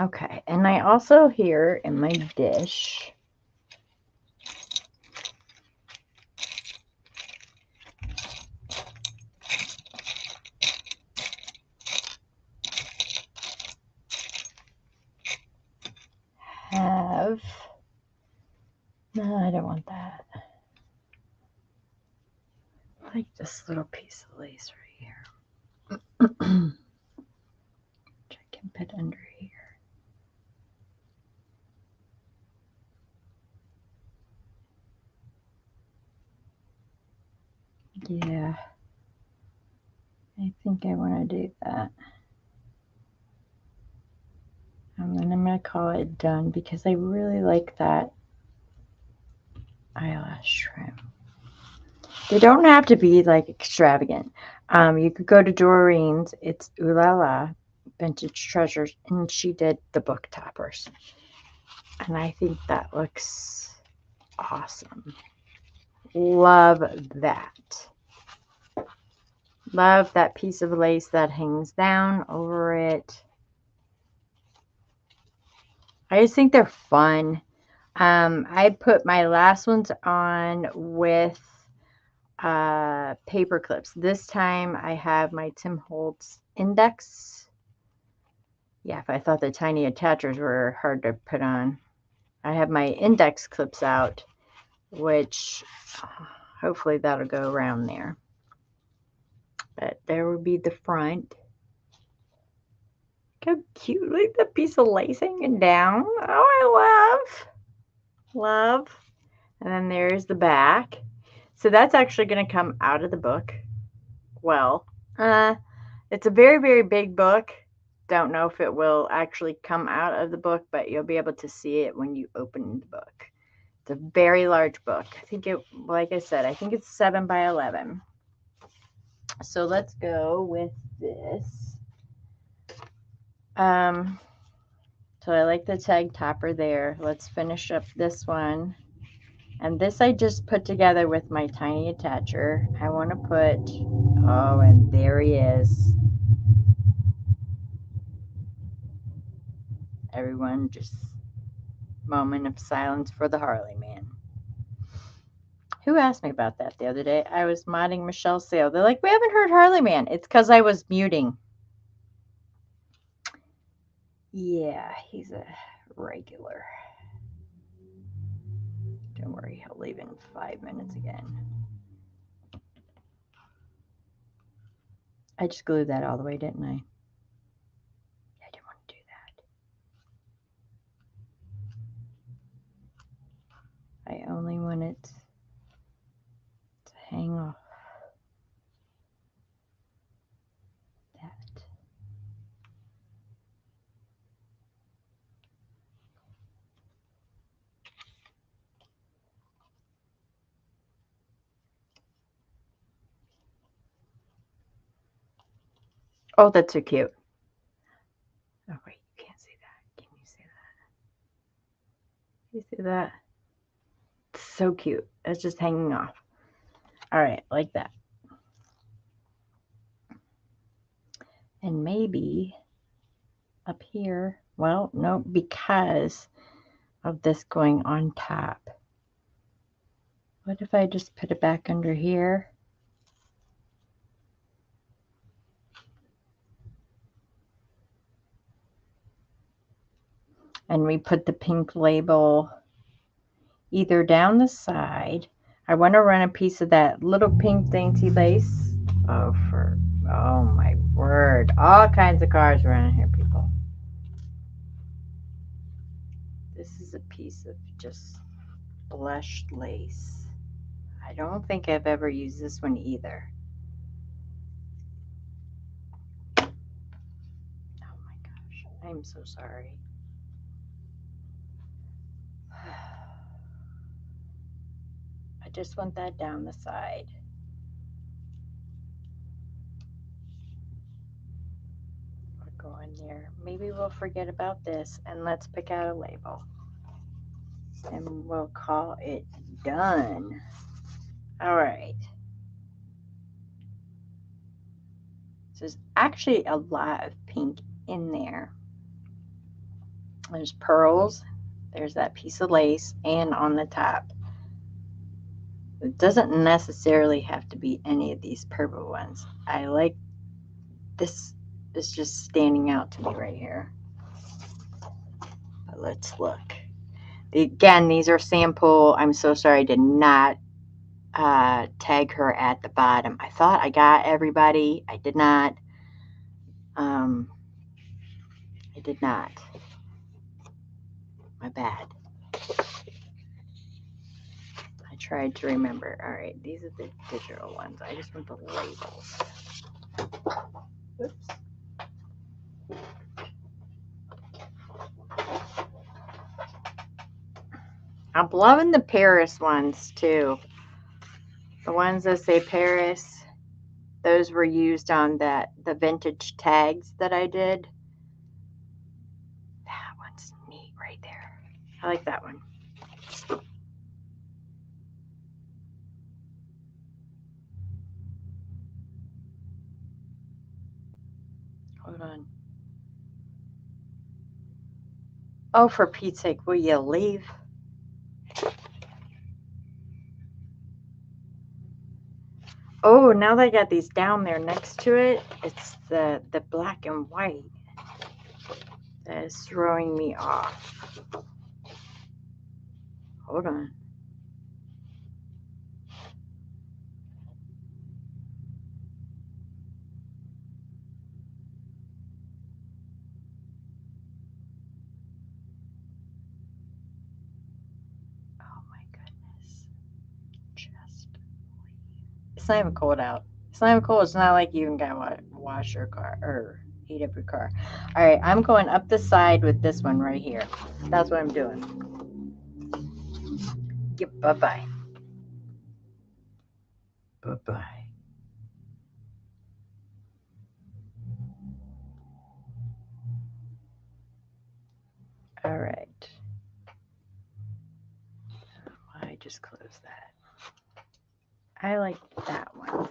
Okay, and I also here in my dish have, no, I don't want that. I like this little piece of lace right here. Which I can put under here. Yeah, I think I want to do that. And then I'm going to call it done because I really like that eyelash trim. They don't have to be like extravagant. You could go to Doreen's. It's Ooh La La Vintage Treasures, and she did the book toppers. And I think that looks awesome. Love that. Love that piece of lace that hangs down over it. I just think they're fun. I put my last ones on with paper clips. This time I have my Tim Holtz index. Yeah, if I thought the tiny attachers were hard to put on. I have my index clips out, which hopefully that'll go around there. But there would be the front. Look how cute, like the piece of lace hanging down. Oh, I love. And then there's the back. So that's actually going to come out of the book. Well, it's a very, very big book. Don't know if it will actually come out of the book, but you'll be able to see it when you open the book. It's a very large book. I think it, like I said, I think it's 7 by 11. So let's go with this. So I like the tag topper there. Let's finish up this one. And this I just put together with my tiny attacher. I want to put, oh, and there he is. Everyone just moment of silence for the Harley man. Who asked me about that the other day? I was modding Michelle's sale. They're like, we haven't heard Harley man. It's because I was muting. Yeah, he's a regular. Don't worry, he'll leave in 5 minutes again. I just glued that all the way, didn't I? I didn't want to do that. I only want it to hang off that. Oh, that's so cute. Oh, wait, you can't see that. Can you see that? You see that? It's so cute. It's just hanging off. All right, like that. And maybe up here, well, no, because of this going on top. What if I just put it back under here? And we put the pink label either down the side. I want to run a piece of that little pink dainty lace. Oh, oh my word. All kinds of cards around here, people. This is a piece of just blush lace. I don't think I've ever used this one either. Oh my gosh, I'm so sorry. I just want that down the side. We'll go in there. Maybe we'll forget about this and let's pick out a label. And we'll call it done. All right. So there's actually a lot of pink in there. There's pearls. There's that piece of lace and on the top. It doesn't necessarily have to be any of these purple ones. I like this. Is just standing out to me right here. But let's look. Again, these are sample. I'm so sorry I did not tag her at the bottom. I thought I got everybody. I did not. I did not. My bad. I tried to remember. All right, these are the digital ones. I just want the labels. Oops. I'm loving the Paris ones too. The ones that say Paris, those were used on the vintage tags that I did. That one's neat right there. I like that one. Hold on. Oh, for Pete's sake, will you leave? Oh, now that I got these down there next to it, it's the black and white that is throwing me off. Hold on. Oh my goodness. It's not even cold out. It's not even cold. It's not like you even got to wash your car or heat up your car. All right, I'm going up the side with this one right here. That's what I'm doing. Yep, bye-bye. Bye-bye. All right. I just closed that. I like that one.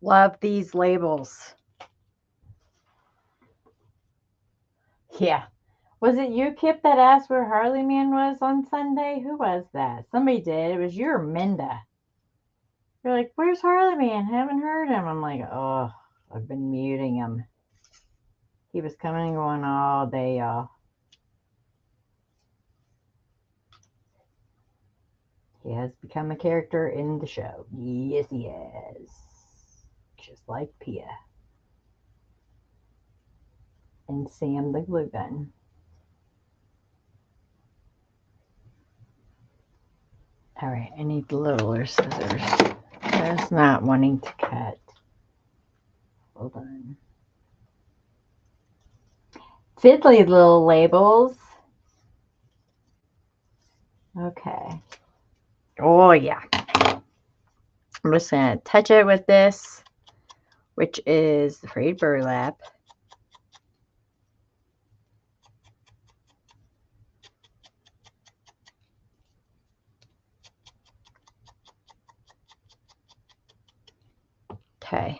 Love these labels. Yeah. Was it you, Kip, that asked where Harley Man was on Sunday? Who was that? Somebody did. It was you or Minda. You're like, where's Harley Man? Haven't heard him. I'm like, oh, I've been muting him. He was coming and going all day, y'all. He has become a character in the show. Yes, he has. Just like Pia. And Sam the glue gun. All right, I need littler scissors. That's not wanting to cut. Hold on. Fiddly little labels. Okay. Oh, yeah. I'm just going to touch it with this, which is the frayed burlap. Okay.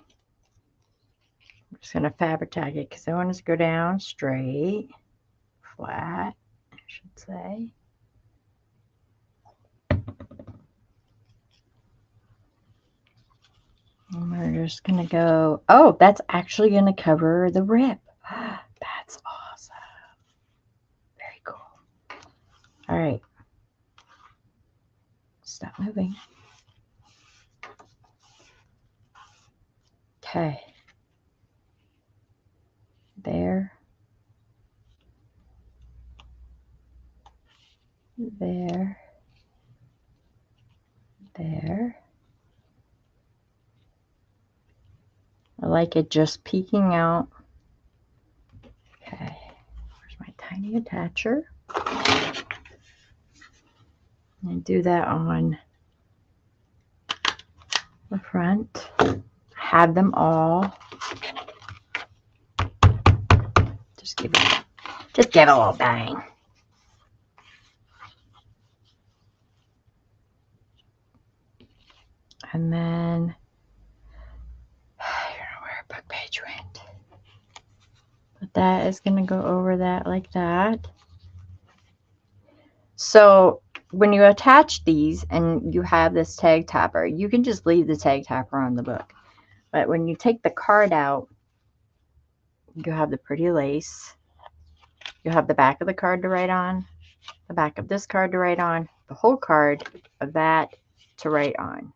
going to fabric tag it because I want it to go down straight, flat, I should say. And we're just going to go, oh, that's actually going to cover the rip. That's awesome. Very cool. All right. Stop moving. Okay. There. There. There. I like it just peeking out. Okay. Where's my tiny attacher? And do that on the front. Have them all. Just give it a little bang. And then I don't know where a book page went. But that is going to go over that like that. So when you attach these and you have this tag topper, you can just leave the tag topper on the book. But when you take the card out, you have the pretty lace. You have the back of the card to write on, the back of this card to write on, the whole card of that to write on.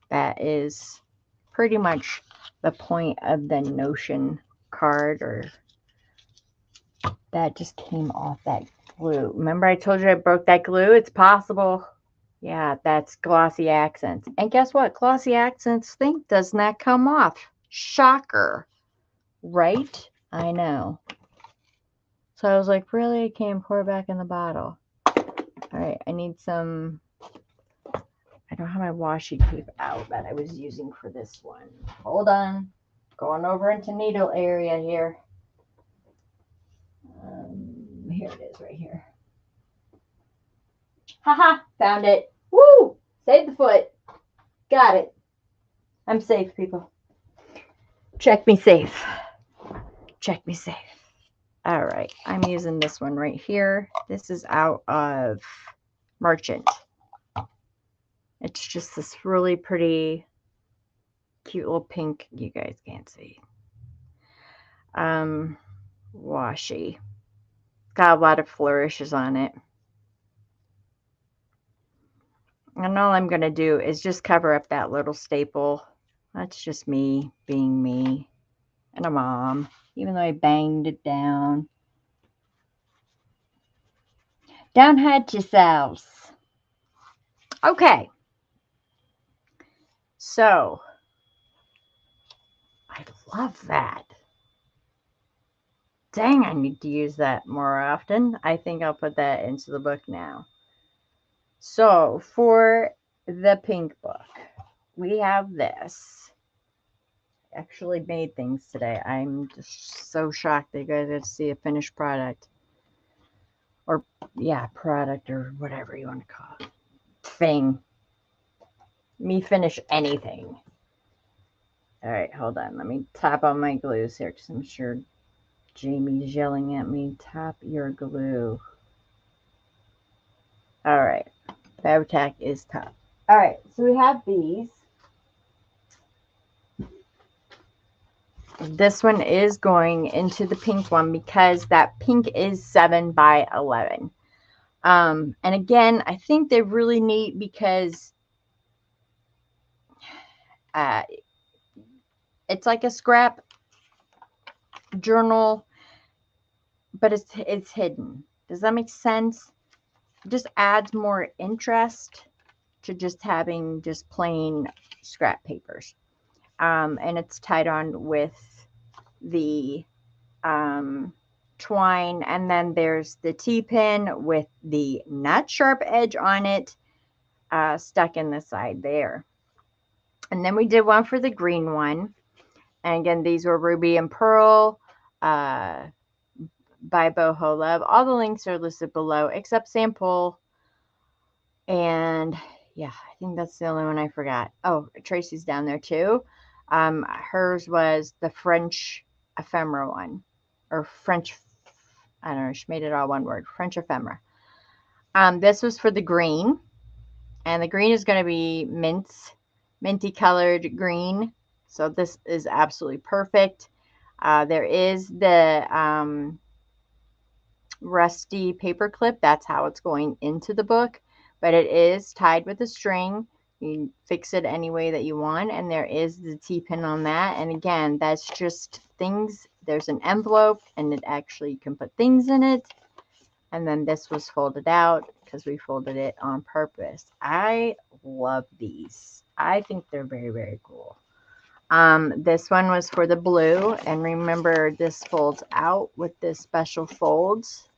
That is pretty much the point of the Notion card, or that just came off that glue. Remember I told you I broke that glue? It's possible. Yeah, that's glossy accents. And guess what? Glossy accents thing does not come off. Shocker. Right? I know. So I was like, really? I can't pour it back in the bottle. All right, I need some... I don't have my washi tape out that I was using for this one. Hold on. Going over into needle area here. Here it is right here. Haha, found it. Woo! Save the foot. Got it. I'm safe, people. Check me safe. Check me safe. All right, I'm using this one right here. This is out of Merchant. It's just this really pretty, cute little pink. You guys can't see. Washi. Got a lot of flourishes on it. And all I'm going to do is just cover up that little staple. That's just me being me and a mom, even though I banged it down. Don't hurt yourselves. Okay. So, I love that. Dang, I need to use that more often. I think I'll put that into the book now. So, for the pink book, we have this. I actually made things today. I'm just so shocked that you guys get to see a finished product. Or, yeah, product or whatever you want to call it. Thing. Me finish anything. All right, hold on. Let me tap on my glues here because I'm sure Jamie's yelling at me. Tap your glue. All right. Fabri-Tac is top. All right, so we have these. This one is going into the pink one because that pink is 7 by 11. And again, I think they're really neat because it's like a scrap journal, but it's hidden. Does that make sense? It just adds more interest to just having just plain scrap papers. And it's tied on with the twine, and then there's the T-pin with the not sharp edge on it stuck in the side there. And then we did one for the green one, and again these were Ruby and Pearl by Boho Love. All the links are listed below except sample, and yeah, I think that's the only one I forgot. Oh, Tracy's down there too. Hers was the French Ephemera one. Or French, I don't know, she made it all one word. French Ephemera. This was for the green. And the green is going to be minty colored green. So this is absolutely perfect. There is the rusty paper clip. That's how it's going into the book. But it is tied with a string. You can fix it any way that you want. And there is the T-pin on that. And again, that's just things. There's an envelope and it actually you can put things in it. And then this was folded out because we folded it on purpose. I love these. I think they're very, very cool. This one was for the blue. And remember, this folds out with this special folds.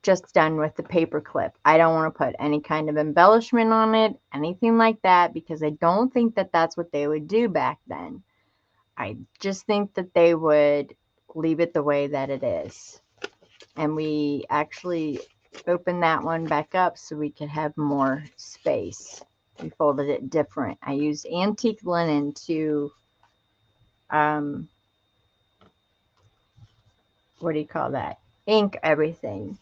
Just done with the paper clip. I don't want to put any kind of embellishment on it, anything like that, because I don't think that that's what they would do back then. I just think that they would leave it the way that it is. And we actually opened that one back up so we could have more space. We folded it different. I used antique linen to, what do you call that? Ink everything.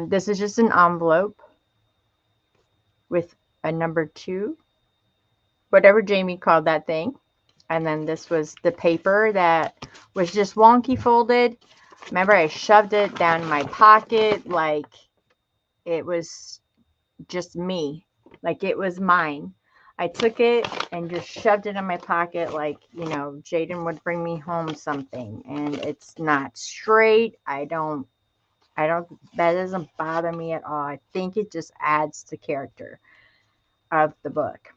This is just an envelope with a number 2, whatever Jamie called that thing. And then this was the paper that was just wonky folded. Remember, I shoved it down my pocket like it was just me, like it was mine. I took it and just shoved it in my pocket like, you know, Jaden would bring me home something. And it's not straight. That doesn't bother me at all. I think it just adds to character of the book.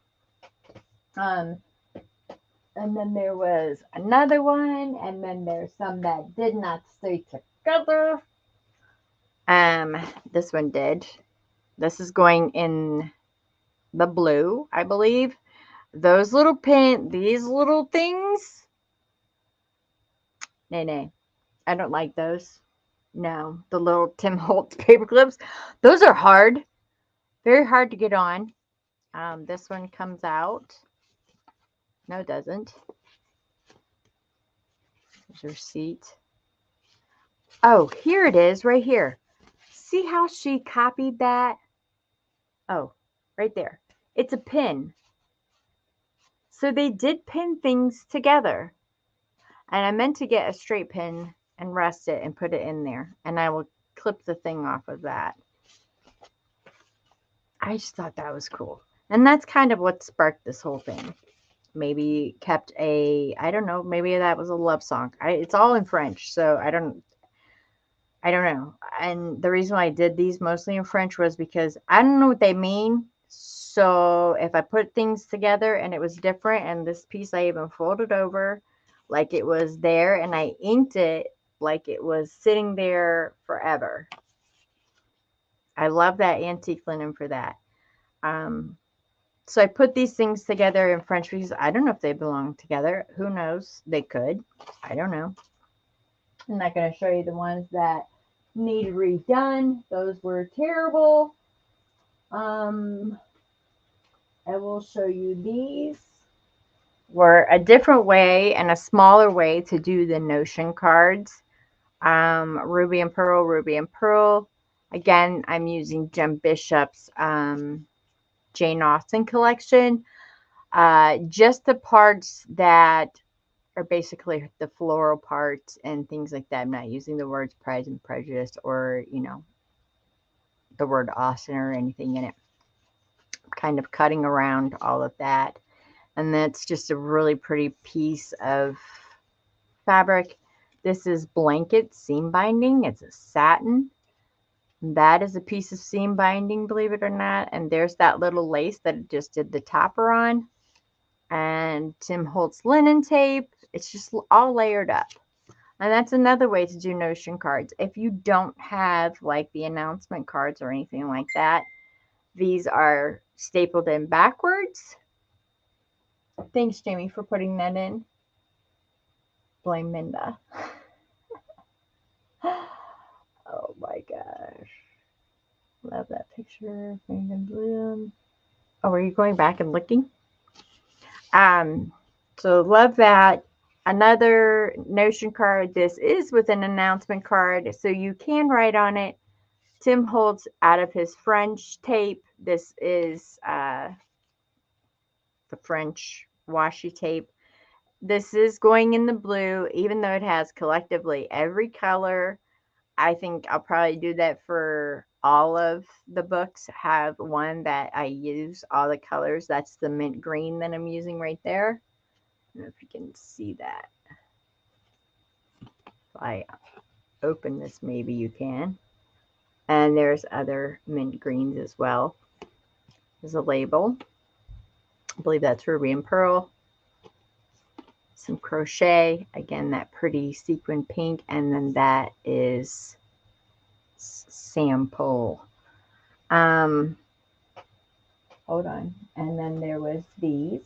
And then there was another one, and then there's some that did not stay together. This one did. This is going in the blue, I believe. These little things. Nay. I don't like those. No, the little Tim Holtz paper clips. Those are hard. Very hard to get on. This one comes out. No, it doesn't. There's your seat. Oh, here it is, right here. See how she copied that? Oh, right there. It's a pin. So they did pin things together. And I meant to get a straight pin and rest it and put it in there. And I will clip the thing off of that. I just thought that was cool. And that's kind of what sparked this whole thing. Maybe kept I don't know, maybe that was a love song. It's all in French, so I don't know. And the reason why I did these mostly in French was because I don't know what they mean. So if I put things together and it was different, and this piece I even folded over like it was there, and I inked it like it was sitting there forever. I love that antique linen for that. So I put these things together in French because I don't know if they belong together. Who knows? They could. I don't know. I'm not going to show you the ones that need redone. Those were terrible. I will show you these. Were a different way and a smaller way to do the notion cards. Ruby and Pearl, Ruby and Pearl. Again, I'm using Jem Bishop's Jane Austen collection. Just the parts that are basically the floral parts and things like that. I'm not using the words Pride and Prejudice or, you know, the word Austen or anything in it. Kind of cutting around all of that. And that's just a really pretty piece of fabric. This is blanket seam binding. It's a satin. That is a piece of seam binding, believe it or not. And there's that little lace that it just did the topper on. And Tim Holtz linen tape. It's just all layered up. And that's another way to do notion cards. If you don't have like the announcement cards or anything like that, these are stapled in backwards. Thanks, Jamie, for putting that in. Blame Minda. Oh my gosh. Love that picture. Oh, are you going back and looking? So love that. Another notion card. This is with an announcement card, so you can write on it. Tim holds out of his French tape. This is the French washi tape. This is going in the blue, even though it has collectively every color. I think I'll probably do that for all of the books. Have one that I use all the colors. That's the mint green that I'm using right there. I don't know if you can see that. If I open this, maybe you can. And there's other mint greens as well. There's a label. I believe that's Ruby and Pearl. Some crochet. Again, that pretty sequin pink. And then that is sample. Hold on. And then there was these.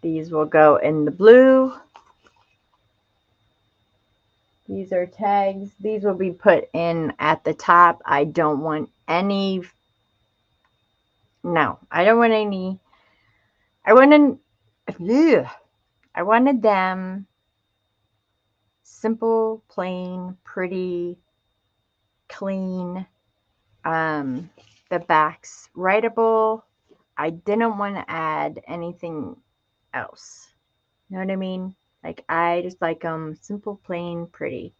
These will go in the blue. These are tags. These will be put in at the top. I don't want any. No, I don't want any. I wanted them simple, plain, pretty, clean. The back's writable. I didn't want to add anything else. You know what I mean? Like, I just like them simple, plain, pretty.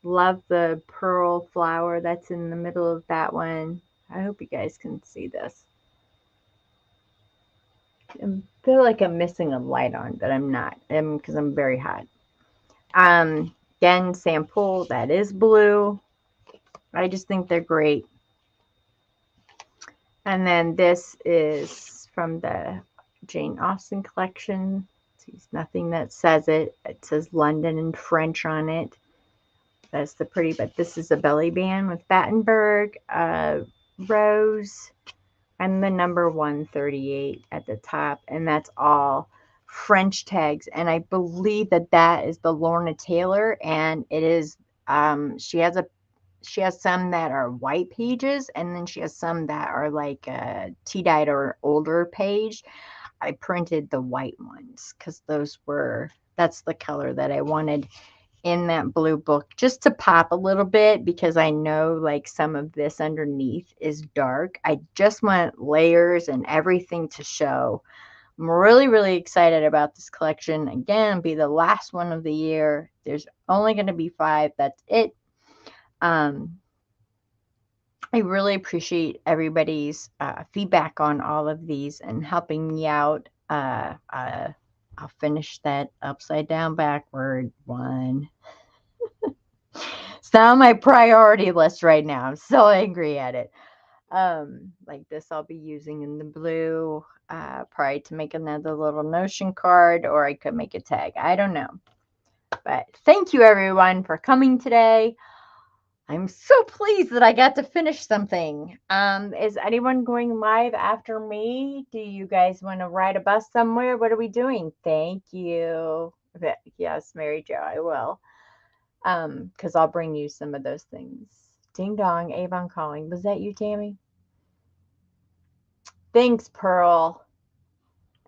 Love the pearl flower that's in the middle of that one. I hope you guys can see this. I feel like I'm missing a light on, but I'm not, because I'm very hot. Again, sample, that is blue. I just think they're great. And then this is from the Jane Austen collection. There's nothing that says it. It says London in French on it. That's the pretty, but this is a belly band with Battenberg, rose, and the number 138 at the top. And that's all French tags. And I believe that that is the Lorna Taylor. And it is, she has some that are white pages, and then she has some that are like a tea-dyed or older page. I printed the white ones because that's the color that I wanted in that blue book, just to pop a little bit, because I know like some of this underneath is dark. I just want layers and everything to show. I'm really, really excited about this collection. Again, be the last one of the year. There's only going to be 5. That's it. I really appreciate everybody's feedback on all of these and helping me out. I'll finish that upside down backward one. It's not on my priority list right now. I'm so angry at it. Like this, I'll be using in the blue, probably to make another little notion card, or I could make a tag. I don't know. But thank you everyone for coming today. I'm so pleased that I got to finish something. Is anyone going live after me? Do you guys want to ride a bus somewhere? What are we doing? Thank you. Yes, Mary Jo, I will. Because I'll bring you some of those things. Ding dong, Avon calling. Was that you, Tammy? Thanks, Pearl.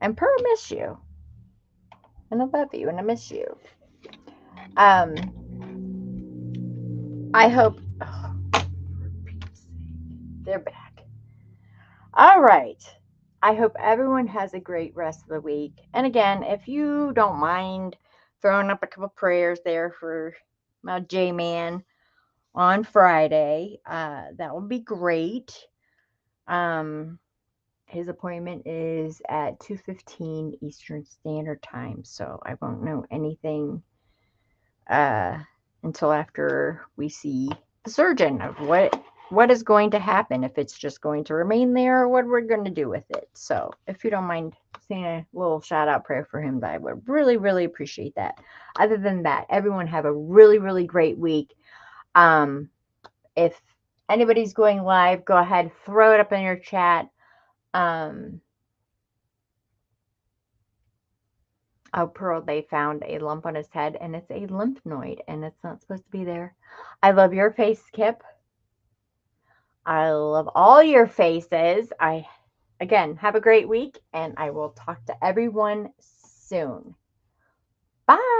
And Pearl, miss you. And I love you, and I miss you. I hope. Oh, they're back. All right. I hope everyone has a great rest of the week. And again, if you don't mind throwing up a couple prayers there for my J-Man on Friday, that would be great. His appointment is at 2:15 Eastern Standard Time, so I won't know anything until after we see the surgeon of what is going to happen, if it's just going to remain there or what we're going to do with it. So if you don't mind saying a little shout out prayer for him, I would really, really appreciate that. Other than that, everyone have a really, really great week. If anybody's going live, go ahead, throw it up in your chat. Oh, Pearl, they found a lump on his head, and it's a lymph node, and it's not supposed to be there. I love your face, Kip. I love all your faces. Again, have a great week, and I will talk to everyone soon. Bye.